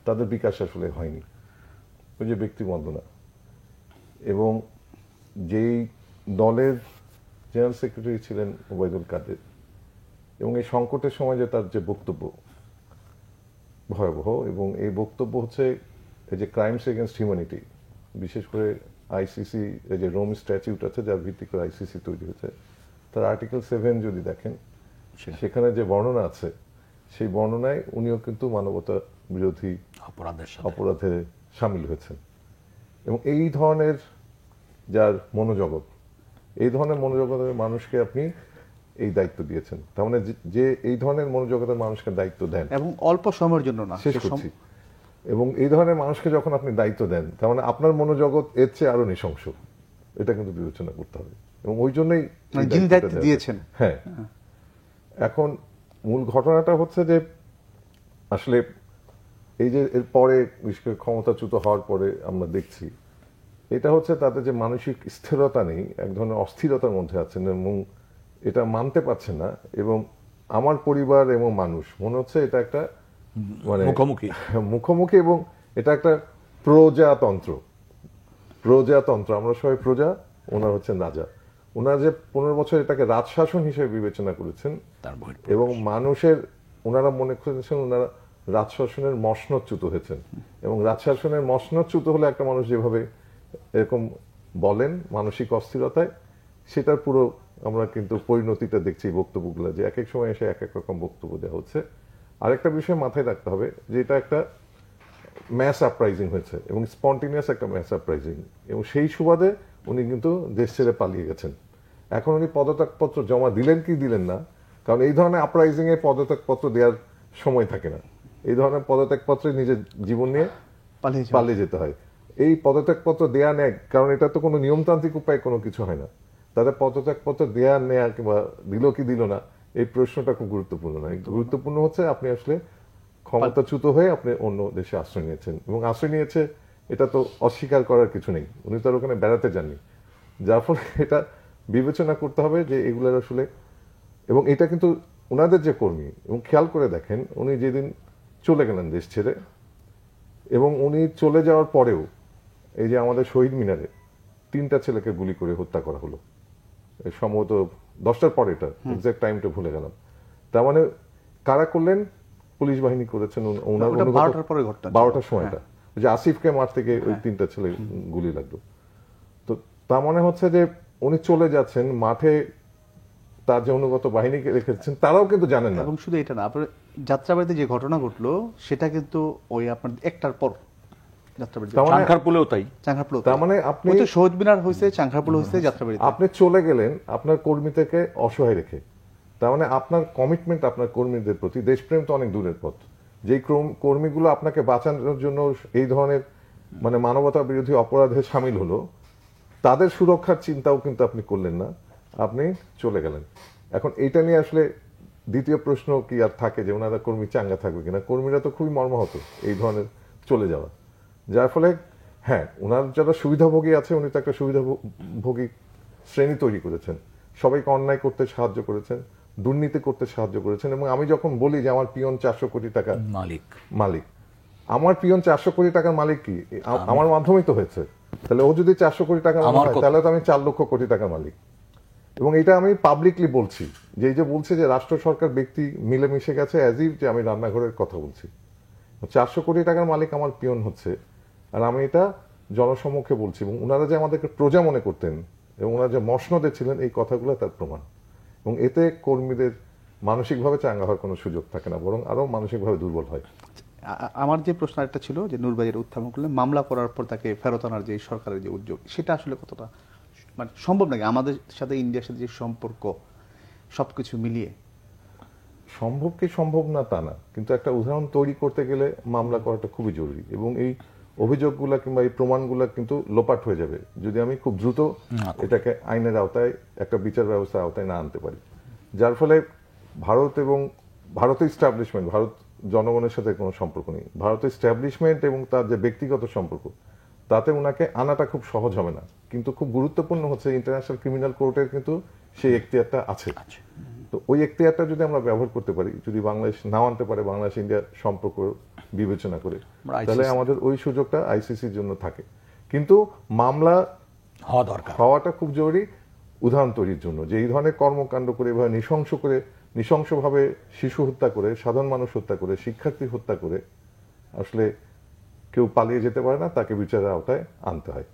তাদের বিকাশ আসলে হয়নি, ওই যে ব্যক্তিবন্দনা। এবং যেই দলের জেনারেল সেক্রেটারি ছিলেন ওবায়দুল কাদের, এবং এই সংকটের সময় যে তার যে বক্তব্য ভয়াবহ, এবং এই বক্তব্য হচ্ছে এই যে ক্রাইমস এগেনস্ট হিউম্যানিটি, বিশেষ করে আইসিসি, এই যে রোম স্ট্যাটিউট আছে যার ভিত্তি করে আইসিসি তৈরি হয়েছে, তার আর্টিকেল 7 যদি দেখেন, সেখানে যে বর্ণনা আছে, সেই বর্ণনায় উনিও কিন্তু মানবতা বিরোধী অপরাধে সামিল হয়েছেন। এবং এই ধরনের যার মনোজগৎ, এই ধরনের মনোজগতের মানুষকে আপনি এই দায়িত্ব দিয়েছেন, তার মানে যে এই ধরনের মনোজগতের মানুষকে দায়িত্ব দেন, এবং অল্প সময়ের জন্য না, শেষ করছি, এবং এই ধরনের মানুষকে যখন আপনি দায়িত্ব দেন, তার মানে আপনার মনোজগৎ এর চেয়ে আরো নৃশংস, এটা কিন্তু বিবেচনা করতে হবে। এবং ওই জন্যই যিনি দায়িত্ব দিয়েছেন। হ্যাঁ, এখন মূল ঘটনাটা হচ্ছে যে আসলে এই যে এর পরে ক্ষমতাচ্যুত হওয়ার পরে আমরা দেখছি, এটা হচ্ছে তাদের যে মানসিক স্থিরতা নেই, এক ধরনের অস্থিরতার মধ্যে আছেন এবং এটা মানতে পারছে না। এবং আমার পরিবার এবং মানুষ মনে হচ্ছে এটা একটা মানে মুখোমুখি, এবং এটা একটা প্রজাতন্ত্র। আমরা সবাই প্রজা, ওনার হচ্ছেন রাজা। ওনারা যে 15 বছর এটাকে রাজশাসন হিসেবে বিবেচনা করেছেন, এবং মানুষের, ওনারা মনে করেছেন ওনারা রাজশাসনের মসনদচ্যুত হয়েছেন। এবং রাজশাসনের মসনদচ্যুত হলে একটা মানুষ যেভাবে এরকম বলেন মানসিক অস্থিরতায়, সেটার পুরো আমরা কিন্তু পরিণতিটা দেখছি বক্তব্যগুলো, যে এক এক সময় এসে এক এক রকম বক্তব্য দেওয়া হচ্ছে। আরেকটা বিষয় মাথায় রাখতে হবে যে এটা একটা ম্যাস আপরাইজিং হয়েছে এবং স্পন্টেনিয়াস একটা ম্যাস আপরাইজিং, এবং সেই সুবাদে উনি কিন্তু দেশ ছেড়ে পালিয়ে গেছেন। এখন উনি পদত্যাগপত্র জমা দিলেন কি দিলেন না, কারণ এই ধরনের আপরাইজিং এ পদত্যাগপত্র দেওয়ার সময় থাকে না। এই ধরনের পদত্যাগপত্রে নিজের জীবন নিয়ে পালিয়ে যেতে হয়। এই পদত্যাগপত্র দেয়া নেয়, কারণ এটা তো কোনো নিয়মতান্ত্রিক উপায়ে কোনো কিছু হয় না। তাদের পদত্যাগপত্র দেয়া নেয়া কিংবা দিল কি দিল না এই প্রশ্নটা খুব গুরুত্বপূর্ণ না। গুরুত্বপূর্ণ হচ্ছে আপনি আসলে ক্ষমতাচ্যুত হয়ে আপনি অন্য দেশে আশ্রয় নিয়েছেন, এবং আশ্রয় নিয়েছে এটা তো অস্বীকার করার কিছু নেই। উনি তো আর ওখানে বেড়াতে যাননি, যার ফলে এটা বিবেচনা করতে হবে যে এগুলোর আসলে, এবং এটা কিন্তু ওনাদের যে কর্মী, এবং খেয়াল করে দেখেন উনি যেদিন চলে গেলেন দেশ ছেড়ে, এবং উনি চলে যাওয়ার পরেও এই যে আমাদের শহীদ মিনারে 3টা ছেলেকে গুলি করে হত্যা করা হলো, সম্ভবত 10টার পরে, এটা এক্সাক্ট টাইমটা ভুলে গেলাম। তার মানে কারা করলেন? পুলিশ বাহিনী করেছেন। 12টার সময়টা যে আসিফকে মার থেকে ওই 3টা ছেলে গুলি লাগলো। তো তার মানে হচ্ছে যে উনি চলে যাচ্ছেন মাঠে, তার যে অনুগত বাহিনীকে রেখেছেন তারাও কিন্তু জানেন না। এবং শুধু এটা না, আপনার যাত্রাবাড়িতে যে ঘটনা ঘটলো সেটা কিন্তু ওই আপনার 1টার পর চাংখারপুলেও তাই। তার মানে আপনি শহীদ মিনার হয়েছে, চাংখারপুল হয়েছে, যাত্রাবাড়িতে আপনি চলে গেলেন আপনার কর্মী থেকে অসহায় রেখে। তার মানে আপনার কমিটমেন্ট আপনার কর্মীদের প্রতি, দেশপ্রেম তো অনেক দূরের পথ। যেই কর্মীগুলো আপনাকে বাঁচানোর জন্য এই ধরনের মানে মানবতা বিরোধী অপরাধে সামিল হলো, তাদের সুরক্ষার চিন্তাও কিন্তু আপনি করলেন না, আপনি চলে গেলেন। এখন এইটা নিয়ে আসলে দ্বিতীয় প্রশ্ন কি আর থাকে যে ওনারা কর্মী চাঙ্গা থাকবে কিনা? কর্মীরা তো খুবই মর্মাহত এই ধরনের চলে যাওয়া, যার ফলে হ্যাঁ ওনার যারা সুবিধাভোগী আছে, উনি তো একটা সুবিধাভোগী শ্রেণী তৈরি করেছেন, সবাইকে অন্যায় করতে সাহায্য করেছেন, দুর্নীতি করতে সাহায্য করেছেন। এবং আমি যখন বলি যে আমার পিয়ন 400 কোটি টাকা মালিক, আমার পিয়ন 400 কোটি টাকার মালিক কি? আমার মাধ্যমেই তো হয়েছে। তাহলে ও যদি 400 কোটি টাকা হয় তাহলে তো আমি 4 লক্ষ কোটি টাকার মালিক। এবং এটা আমি পাবলিকলি বলছি, যে এই যে বলছে যে রাষ্ট্র সরকার ব্যক্তি মিলেমিশে গেছে, অ্যাজ ইফ যে আমি রান্নাঘরের কথা বলছি। 400 কোটি টাকার মালিক আমার পিয়ন হচ্ছে, আর আমি এটা জনসম্মুখে বলছি। এবং ওনারা যে আমাদেরকে প্রজা মনে করতেন এবং ওনারা যে মসনদে ছিলেন, এই কথাগুলো তার প্রমাণ। এবং এতে কর্মীদের মানসিকভাবে চাঙ্গা হওয়ার কোনো সুযোগ থাকে না, বরং আরো মানসিকভাবে দুর্বল হয়। আমার যে প্রশ্ন একটা ছিল যে নূর ভাইয়ের উত্থাপন করলেন, মামলা করার পর তাকে ফেরত আনার যে সরকারের যে উদ্যোগ, সেটা আসলে কতটা মানে সম্ভব নাকি? আমাদের সাথে ইন্ডিয়ার সাথে যে সম্পর্ক সবকিছু মিলিয়ে সম্ভব কি সম্ভব না তা না, কিন্তু একটা উদাহরণ তৈরি করতে গেলে মামলা করাটা খুবই জরুরি। এবং এই অভিযোগগুলা কিংবা এই প্রমাণগুলা কিন্তু লোপাট হয়ে যাবে যদি আমি খুব দ্রুত এটাকে আইনের আওতায়, একটা বিচার ব্যবস্থার আওতায় না আনতে পারি। যার ফলে ভারত এবং ভারতের ইস্টাবলিশমেন্ট, ভারত জনগণের সাথে কোনো সম্পর্ক নেই, ভারতের ইস্টাবলিশমেন্ট এবং তার যে ব্যক্তিগত সম্পর্ক, তাতে ওনাকে আনাটা খুব সহজ হবে না। কিন্তু খুব গুরুত্বপূর্ণ হচ্ছে ইন্টারন্যাশনাল ক্রিমিনাল কোর্টের কিন্তু সেই এখতিয়ারটা আছে। তো ওই এখতিয়ারটা যদি আমরা ব্যবহার করতে পারি, যদি বাংলাদেশ নাও আনতে পারে বাংলাদেশ ইন্ডিয়ার সম্পর্ক বিবেচনা করে, তাহলে আমাদের ওই সুযোগটা আইসিসির জন্য থাকে। কিন্তু মামলা হওয়াটা খুব জরুরি উদাহরণ তৈরির জন্য, যে এই ধরনের কর্মকাণ্ড করে, এভাবে নৃশংসভাবে শিশু হত্যা করে, সাধারণ মানুষ হত্যা করে, শিক্ষার্থী হত্যা করে আসলে কেউ পালিয়ে যেতে পারে না, তাকে বিচারের আওতায় আনতে হয়।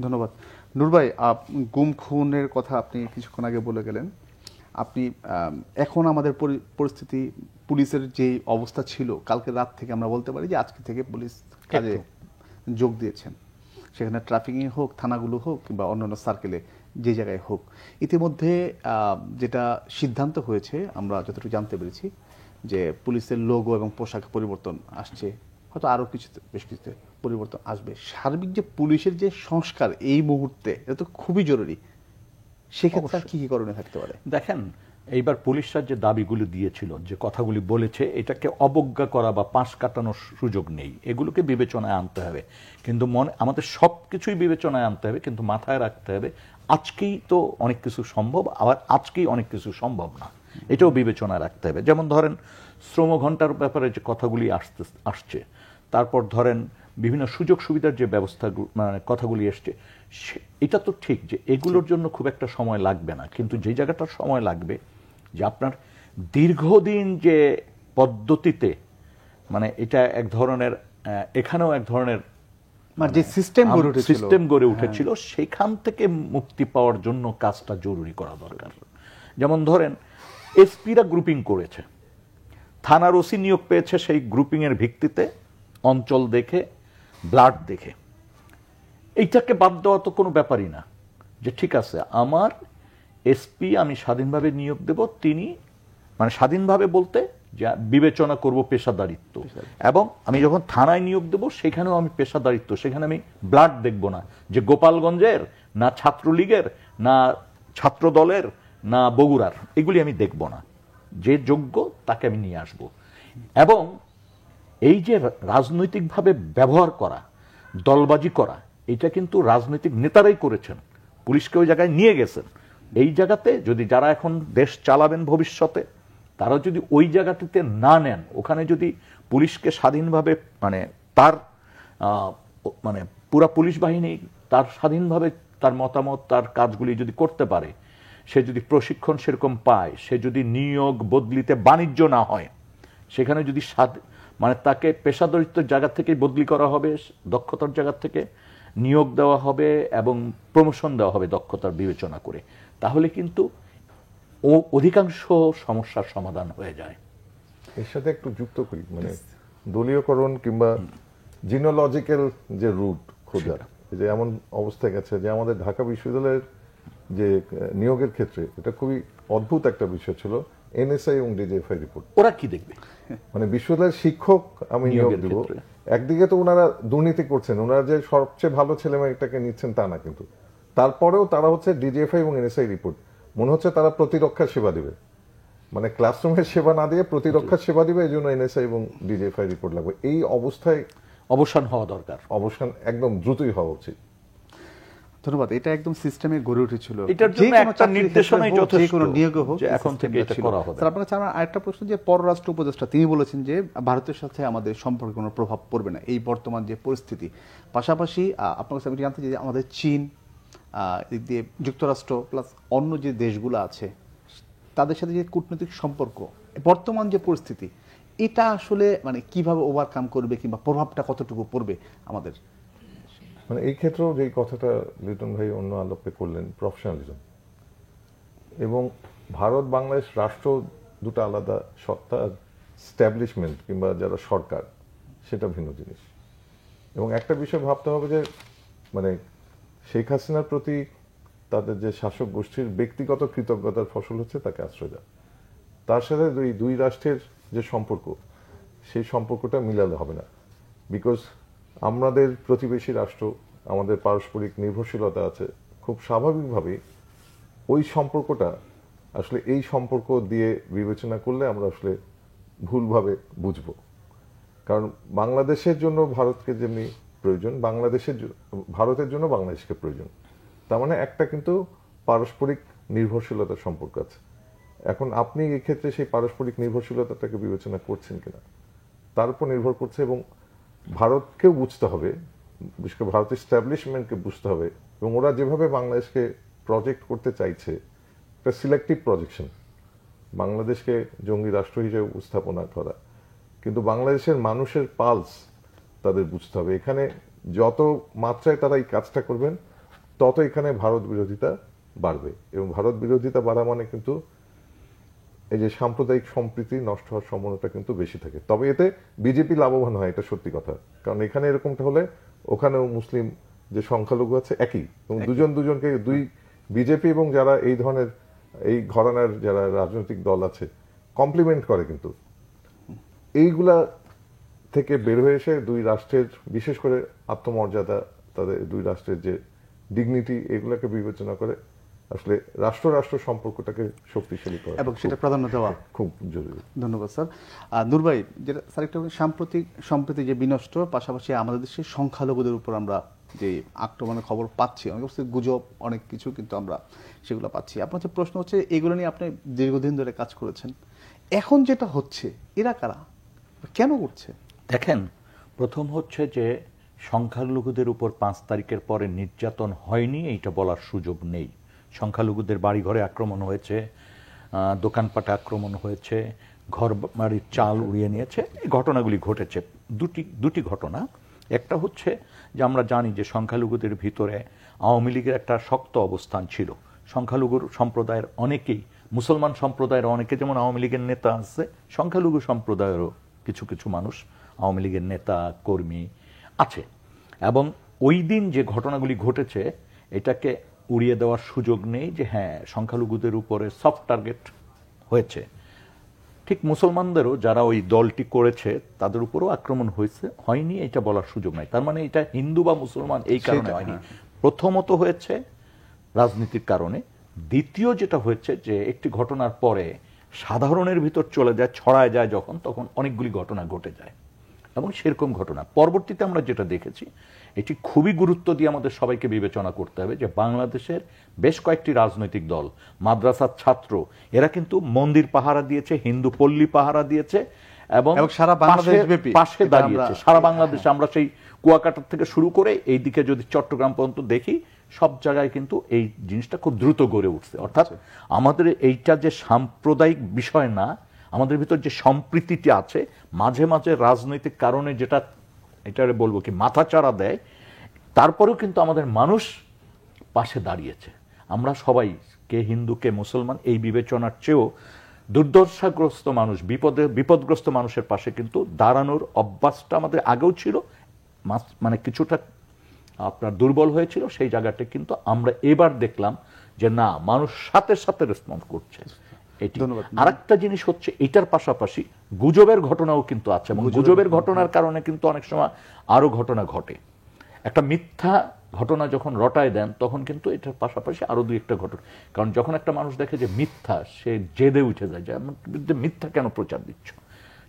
ধন্যবাদ। নূর ভাই, গুম খুনের কথা আপনি কিছুক্ষণ আগে বলে গেলেন। আপনি এখন আমাদের পরিস্থিতি, পুলিশের যে অবস্থা ছিল কালকে রাত থেকে, আমরা বলতে পারি যে আজকে থেকে পুলিশ কাজে যোগ দিয়েছেন, সেখানে ট্রাফিকিং হোক, থানাগুলো হোক, কিংবা অন্যান্য সার্কেলে যে জায়গায় হোক। ইতিমধ্যে যেটা সিদ্ধান্ত হয়েছে, আমরা যতটুকু জানতে পেরেছি, যে পুলিশের লোগো এবং পোশাক পরিবর্তন আসছে, হয়তো আরও বেশ কিছুতে পরিবর্তন আসবে। সার্বিক যে পুলিশের যে সংস্কার এই মুহূর্তে, এটা তো খুবই জরুরি। সেক্ষেত্রে কি কি করণীয় থাকতে পারে? দেখেন, এইবার পুলিশরা যে দাবিগুলি দিয়েছিল, যে কথাগুলি বলেছে, এটাকে অবজ্ঞা করা বা পাশ কাটানোর সুযোগ নেই। এগুলোকে বিবেচনায় আনতে হবে, কিন্তু আমাদের সব কিছুই বিবেচনায় আনতে হবে, কিন্তু মাথায় রাখতে হবে আজকেই তো অনেক কিছু সম্ভব, আবার আজকেই অনেক কিছু সম্ভব না, এটাও বিবেচনায় রাখতে হবে। যেমন ধরেন শ্রম ঘন্টার ব্যাপারে যে কথাগুলি আসছে, তারপর ধরেন বিভিন্ন সুযোগ সুবিধার যে ব্যবস্থা, মানে কথাগুলি এসছে, এটা তো ঠিক যে এগুলোর জন্য খুব একটা সময় লাগবে না, কিন্তু যে জায়গাটা সময় লাগবে, যে আপনার দীর্ঘদিন যে পদ্ধতিতে, মানে এটা এক ধরনের, এখানেও এক ধরনের মানে যে সিস্টেম গড়ে উঠেছিল, সিস্টেম গড়ে উঠেছিল সেখান থেকে মুক্তি পাওয়ার জন্য কাজটা জরুরি করা দরকার। যেমন ধরেন এসপিরা গ্রুপিং করেছে, থানার ওসি নিয়োগ পেয়েছে সেই গ্রুপিং এর ভিত্তিতে, অঞ্চল দেখে, ব্লাড দেখে। এইটাকে বাদ দেওয়া তো কোনো ব্যাপারই না, যে ঠিক আছে আমার এসপি আমি স্বাধীনভাবে নিয়োগ দেব, তিনি মানে স্বাধীনভাবে বলতে যা বিবেচনা করব পেশাদারিত্ব, এবং আমি যখন থানায় নিয়োগ দেব সেখানেও আমি পেশাদারিত্ব, সেখানে আমি ব্লাড দেখব না যে গোপালগঞ্জের না ছাত্রলীগের না ছাত্র দলের না বগুড়ার, এগুলি আমি দেখব না, যে যোগ্য তাকে আমি নিয়ে আসব। এবং এই যে রাজনৈতিকভাবে ব্যবহার করা, দলবাজি করা, এটা কিন্তু রাজনৈতিক নেতারাই করেছেন, পুলিশকে ওই জায়গায় নিয়ে গেছেন। এই জায়গাতে যদি যারা এখন দেশ চালাবেন ভবিষ্যতে, তারা যদি ওই জায়গাটিতে না নেন, ওখানে যদি পুলিশকে স্বাধীনভাবে মানে তার মানে পুরা পুলিশ বাহিনী তার স্বাধীনভাবে তার মতামত তার কাজগুলি যদি করতে পারে, সে যদি প্রশিক্ষণ সেরকম পায়, সে যদি নিয়োগ বদলিতে বাণিজ্য না হয়, সেখানে যদি মানে তাকে পেশাদারিত্বের জায়গা থেকে বদলি করা হবে, দক্ষতার জায়গা থেকে নিয়োগ দেওয়া হবে এবং প্রমোশন দেওয়া হবে দক্ষতার বিবেচনা করে, তাহলে কিন্তু অধিকাংশ সমস্যার সমাধান হয়ে যায়। এর সাথে একটু যুক্ত করি, মানে দলীয়করণ কিংবা জিনোলজিক্যাল যে রুট খোঁজা, যে এমন অবস্থায় গেছে যে আমাদের ঢাকা বিশ্ববিদ্যালয়ের যে নিয়োগের ক্ষেত্রে এটা খুবই অদ্ভুত একটা বিষয় ছিল, এনএসআই এবং ডিজিএফআই রিপোর্ট। ওরা কি দেখবে? মানে বিশ্ববিদ্যালয়ের শিক্ষক আমি নিয়োগ দিব, একদিকে তো ওনারা দুর্নীতি করছেন, ওনারা যে সবচেয়ে ভালো ছেলেমেয়েটাকে নিচ্ছেন তা না, কিন্তু তারপরেও তারা হচ্ছে ডিজিএফআই এবং এনএসআই রিপোর্ট, মনে হচ্ছে তারা প্রতিরক্ষার সেবা দিবে, মানে ক্লাসরুমের সেবা না দিয়ে প্রতিরক্ষার সেবা দিবে, এই জন্য এনএসআই এবং ডিজিএফআই রিপোর্ট লাগবে। এই অবস্থায় অবসান হওয়া দরকার, অবসান একদম দ্রুতই হওয়া উচিত। ধন্যবাদ। এটা একদম সিস্টেমে গড়ে উঠেছিল, এটার জন্য একটা নির্দেশনাই যথেষ্ট, যে কোনো নিয়োগ হোক যে এখন থেকে এটা করা হবে। স্যার আপনার কাছে আমার আরেকটা প্রশ্ন, যে পররাষ্ট্র উপদেষ্টা তিনি বলেছেন যে ভারতের সাথে আমাদের সম্পর্কে কোনো প্রভাব পড়বে না এই বর্তমান যে পরিস্থিতি। পাশাপাশি আপনার কাছে আমি জানতে চাই যে আমাদের চীন, এদিক দিয়ে যুক্তরাষ্ট্র প্লাস অন্য যে দেশগুলো আছে তাদের সাথে যে কূটনৈতিক সম্পর্ক, বর্তমান যে পরিস্থিতি, এটা আসলে মানে কিভাবে ওভারকাম করবে কিংবা প্রভাবটা কতটুকু পড়বে আমাদের? মানে এই ক্ষেত্রেও যে কথাটা লিটন ভাই অন্য আলোকে করলেন, প্রফেশনালিজম এবং ভারত বাংলাদেশ রাষ্ট্র দুটো আলাদা সত্তা, স্ট্যাবলিশমেন্ট কিংবা যারা সরকার সেটা ভিন্ন জিনিস। এবং একটা বিষয় ভাবতে হবে যে মানে শেখ হাসিনার প্রতি তাদের যে শাসক গোষ্ঠীর ব্যক্তিগত কৃতজ্ঞতার ফসল হচ্ছে তাকে আশ্রয় দেওয়া, তার সাথে দুই রাষ্ট্রের যে সম্পর্ক সেই সম্পর্কটা মিলালে হবে না। বিকজ আমাদের প্রতিবেশী রাষ্ট্র, আমাদের পারস্পরিক নির্ভরশীলতা আছে, খুব স্বাভাবিকভাবেই ওই সম্পর্কটা আসলে এই সম্পর্ক দিয়ে বিবেচনা করলে আমরা আসলে ভুলভাবে বুঝব। কারণ বাংলাদেশের জন্য ভারতকে যেমনি প্রয়োজন, ভারতের জন্য বাংলাদেশকে প্রয়োজন, তার মানে একটা কিন্তু পারস্পরিক নির্ভরশীলতার সম্পর্ক আছে। এখন আপনি এই ক্ষেত্রে সেই পারস্পরিক নির্ভরশীলতাটাকে বিবেচনা করছেন কিনা তার উপর নির্ভর করছে। এবং ভারতকেও বুঝতে হবে, বিশেষ করে ভারতের স্ট্যাবলিশমেন্টকে বুঝতে হবে, এবং ওরা যেভাবে বাংলাদেশকে প্রজেক্ট করতে চাইছে, একটা সিলেক্টিভ প্রজেকশন, বাংলাদেশকে জঙ্গি রাষ্ট্র হিসেবে উপস্থাপনা করা, কিন্তু বাংলাদেশের মানুষের পালস তাদের বুঝতে হবে। এখানে যত মাত্রায় তারা এই কাজটা করবেন তত এখানে ভারত বিরোধিতা বাড়বে, এবং ভারত বিরোধিতা বাড়া মানে কিন্তু এই যে সাম্প্রদায়িক সম্প্রীতি নষ্ট হওয়ার সম্ভাবনাটা কিন্তু বেশি থাকে। তবে এতে বিজেপি লাভবান হয়, এটা সত্যি কথা, কারণ এখানে এরকমটা হলে ওখানেও মুসলিম যে সংখ্যালঘু আছে একই, এবং দুজনকে বিজেপি এবং যারা এই ধরনের এই ঘরানার যারা রাজনৈতিক দল আছে কমপ্লিমেন্ট করে, কিন্তু এইগুলা থেকে বের হয়ে এসে দুই রাষ্ট্রের বিশেষ করে আত্মমর্যাদা, তাদের দুই রাষ্ট্রের যে ডিগনিটি, এগুলাকে বিবেচনা করে আসলে রাষ্ট্র সম্পর্কটাকে শক্তিশালী করা এবং সেটা প্রাধান্য দেওয়া খুব জরুরি। ধন্যবাদ স্যার। নূর ভাই, যেটা স্যার একটা সম্প্রতি যে বিনষ্ট, পাশাপাশি আমাদের দেশের সংখ্যালঘুদের উপর আমরা যে আক্রমণের খবর পাচ্ছি, অনেক গুজব অনেক কিছু কিন্তু আমরা সেগুলো পাচ্ছি। আপনার যে প্রশ্ন হচ্ছে, এগুলো নিয়ে আপনি দীর্ঘদিন ধরে কাজ করেছেন, এখন যেটা হচ্ছে এরা কারা, কেন করছে? দেখেন, প্রথম হচ্ছে যে সংখ্যালঘুদের উপর ৫ তারিখের পরে নির্যাতন হয়নি এইটা বলার সুযোগ নেই। সংখ্যালঘুদের বাড়িঘরে আক্রমণ হয়েছে, দোকানপাটে আক্রমণ হয়েছে, ঘর বাড়ির চাল উড়িয়ে নিয়েছে, এই ঘটনাগুলি ঘটেছে। দুটি ঘটনা। একটা হচ্ছে যে আমরা জানি যে সংখ্যালঘুদের ভিতরে আওয়ামী লীগের একটা শক্ত অবস্থান ছিল। সংখ্যালঘুর সম্প্রদায়ের অনেকেই, মুসলমান সম্প্রদায়ের অনেকে যেমন আওয়ামী লীগের নেতা আছে, সংখ্যালঘু সম্প্রদায়েরও কিছু কিছু মানুষ আওয়ামী লীগের নেতা কর্মী আছে। এবং ওই দিন যে ঘটনাগুলি ঘটেছে এটাকে উড়িয়ে দেওয়ার সুযোগ নেই যে হ্যাঁ সংখ্যালঘুদের উপরে সফট টার্গেট হয়েছে। ঠিক মুসলমানদেরও যারা ওই দলটি করেছে তাদের উপরও আক্রমণ হয়নি এটা বলার সুযোগ নাই। তার মানে এটা হিন্দু বা মুসলমান এই কারণে হয়নি, প্রথমত হয়েছে রাজনীতির কারণে। দ্বিতীয় যেটা হয়েছে যে একটি ঘটনার পরে সাধারণের ভিতর চলে যায়, ছড়ায় যায় যখন, তখন অনেকগুলি ঘটনা ঘটে যায়। এবং সেরকম ঘটনা পরবর্তীতে আমরা যেটা দেখেছি, এটি খুবই গুরুত্ব দিয়ে আমাদের সবাইকে বিবেচনা করতে হবে যে বাংলাদেশের বেশ কয়েকটি রাজনৈতিক দল, মাদ্রাসার ছাত্র, এরা কিন্তু মন্দির পাহারা দিয়েছে, হিন্দু পল্লী পাহারা দিয়েছে এবং সারা বাংলাদেশ পাশে দাঁড়িয়েছে। সারা বাংলাদেশে আমরা সেই কুয়াকাটার থেকে শুরু করে এই দিকে যদি চট্টগ্রাম পর্যন্ত দেখি, সব জায়গায় কিন্তু এই জিনিসটা খুব দ্রুত গড়ে উঠছে। অর্থাৎ আমাদের এইটা যে সাম্প্রদায়িক বিষয় না, আমাদের ভিতর যে সম্প্রীতিটি আছে, মাঝে মাঝে রাজনৈতিক কারণে যেটা এটারে বলবো কি মাথাচাড়া দেয়, তারপরেও কিন্তু আমাদের মানুষ পাশে দাঁড়িয়েছে। আমরা সবাই, কে হিন্দু কে মুসলমান, এই বিবেচনার চেয়েও দুর্দশাগ্রস্ত মানুষ, বিপদগ্রস্ত মানুষের পাশে কিন্তু দাঁড়ানোর অভ্যাসটা আমাদের আগেও ছিল, মানে কিছুটা আপনার দুর্বল হয়েছিল। সেই জায়গাটা কিন্তু আমরা এবার দেখলাম যে না, মানুষ সাথে সাথে রেসপন্ড করছে। আরেকটা জিনিস হচ্ছে এটার পাশাপাশি গুজবের ঘটনাও কিন্তু আছে, এবং গুজবের ঘটনার কারণে কিন্তু অনেক সময় আরো ঘটনা ঘটে। একটা মিথ্যা ঘটনা যখন রটায় দেন তখন কিন্তু এটার পাশাপাশি আরো দুই একটা ঘটনা, কারণ যখন একটা মানুষ দেখে যে মিথ্যা, সে জেদে উঠে যায় যে আমার বিরুদ্ধে মিথ্যা কেন প্রচার দিচ্ছ,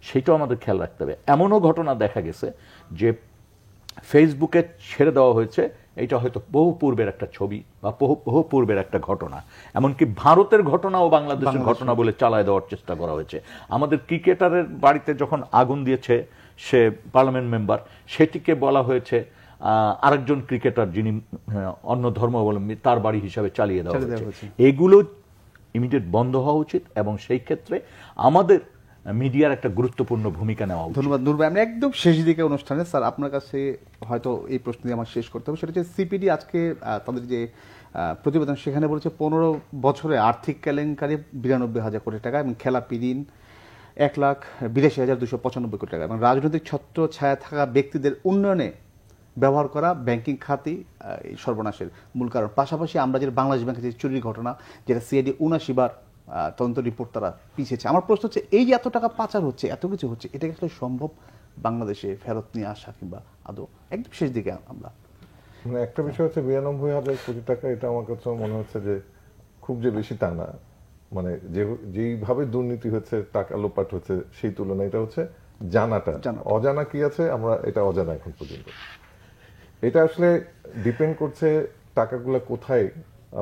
সেটাও আমাদের খেয়াল রাখতে হবে। এমনও ঘটনা দেখা গেছে যে ফেসবুকে ছেড়ে দেওয়া হয়েছে, এটা হয়তো বহু পূর্বের একটা ছবি বা বহু পূর্বের একটা ঘটনা, এমনকি ভারতের ঘটনা ও বাংলাদেশের ঘটনা বলে চালায় দেওয়ার চেষ্টা করা হয়েছে। আমাদের ক্রিকেটারের বাড়িতে যখন আগুন দিয়েছে সে পার্লামেন্ট মেম্বার, সেটিকে বলা হয়েছে আরেকজন ক্রিকেটার যিনি অন্য ধর্মাবলম্বী তার বাড়ি হিসাবে চালিয়ে দেওয়া হয়েছে। এগুলো ইমিডিয়েট বন্ধ হওয়া উচিত এবং সেই ক্ষেত্রে আমাদের মিডিয়ার একটা গুরুত্বপূর্ণ ভূমিকা নেওয়া উচিত। ধন্যবাদ নূর ভাই। আমরা একদম শেষ দিকে অনুষ্ঠানে স্যার আপনার কাছে হয়তো এই প্রশ্ন দিয়ে আমার শেষ করতে হবে, সেটা হচ্ছে সিপিডি আজকে তাদের যে প্রতিবেদন সেখানে বলেছে 15 বছরে আর্থিক কেলেঙ্কারি 92,000 কোটি টাকা এবং খেলাপি ঋণ 1,82,295 কোটি টাকা এবং রাজনৈতিক ছত্র ছায়া থাকা ব্যক্তিদের উন্নয়নে ব্যবহার করা ব্যাংকিং খাতি এই সর্বনাশের মূল কারণ। পাশাপাশি আমরা যে বাংলাদেশ ব্যাংকের যে চুরির ঘটনা, যেটা সিআইডি 79 বার তদন্ত রিপোর্ট তারা পিছিয়েছে। আমার প্রশ্ন হচ্ছে এই যে এত টাকা পাচার হচ্ছে, এত কিছু হচ্ছে, এটা কি আসলে সম্ভব বাংলাদেশে ফেরত নিয়ে আসা কিংবা আদৌ? একদম শেষ দিকে আমরা একটা বিষয় হচ্ছে 92,000 কোটি টাকা, এটা আমার কাছে মনে হচ্ছে যে খুব যে বেশি তা না। মানে যেইভাবে দুর্নীতি হচ্ছে, টাকা লোপাট হচ্ছে, সেই তুলনায় এটা হচ্ছে জানাটা। অজানা কি আছে, আমরা এটা অজানা এখন পর্যন্ত। এটা আসলে ডিপেন্ড করছে টাকাগুলো কোথায়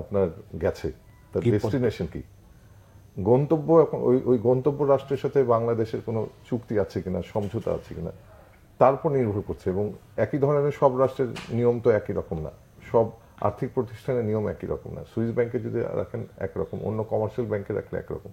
আপনার গেছে, তার ডেস্টিনেশন কি, গন্তব্য। এখন ওই গন্তব্য রাষ্ট্রের সাথে বাংলাদেশের কোনো চুক্তি আছে কিনা, সমঝোতা আছে কিনা, তার উপর নির্ভর করছে। এবং একই ধরনের সব রাষ্ট্রের নিয়ম তো একই রকম না, সব আর্থিক প্রতিষ্ঠানের নিয়ম একই রকম না। সুইস ব্যাংকে যদি রাখেন একরকম, অন্য কমার্শিয়াল ব্যাংকে রাখলে একরকম।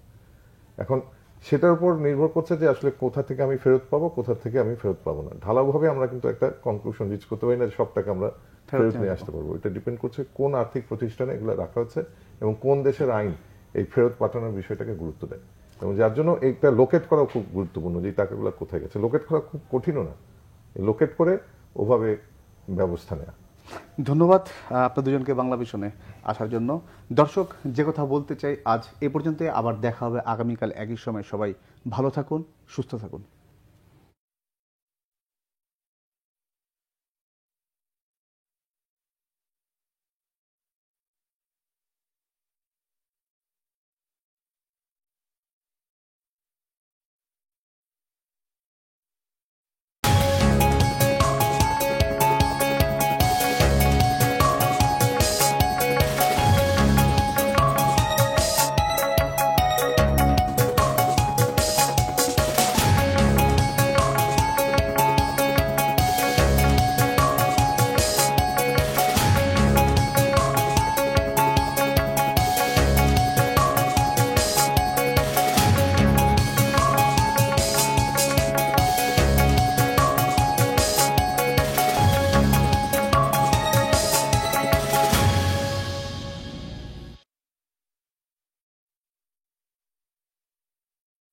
এখন সেটার উপর নির্ভর করছে যে আসলে কোথা থেকে আমি ফেরত পাবো, কোথা থেকে আমি ফেরত পাবো না। ঢালাওভাবে আমরা কিন্তু একটা কনক্লুশন রিচ করতে পারি না যে সব টাকা আমরা ফেরত নিয়ে আসতে পারবো। এটা ডিপেন্ড করছে কোন আর্থিক প্রতিষ্ঠানে এগুলো রাখা হচ্ছে এবং কোন দেশের আইন এই ফেরত পাঠানোর বিষয়টাকে গুরুত্ব দেয়। এবং যার জন্য এইটা লোকেট করা খুব গুরুত্বপূর্ণ, যে টাকাগুলো কোথায় গেছে। লোকেট করা খুব কঠিনও না, লোকেট করে ওভাবে ব্যবস্থা নেওয়া। ধন্যবাদ আপনার দুজনকে বাংলা ভিশনে আসার জন্য। দর্শক, যে কথা বলতে চাই আজ এ পর্যন্ত, আবার দেখা হবে আগামীকাল একই সময়। সবাই ভালো থাকুন, সুস্থ থাকুন।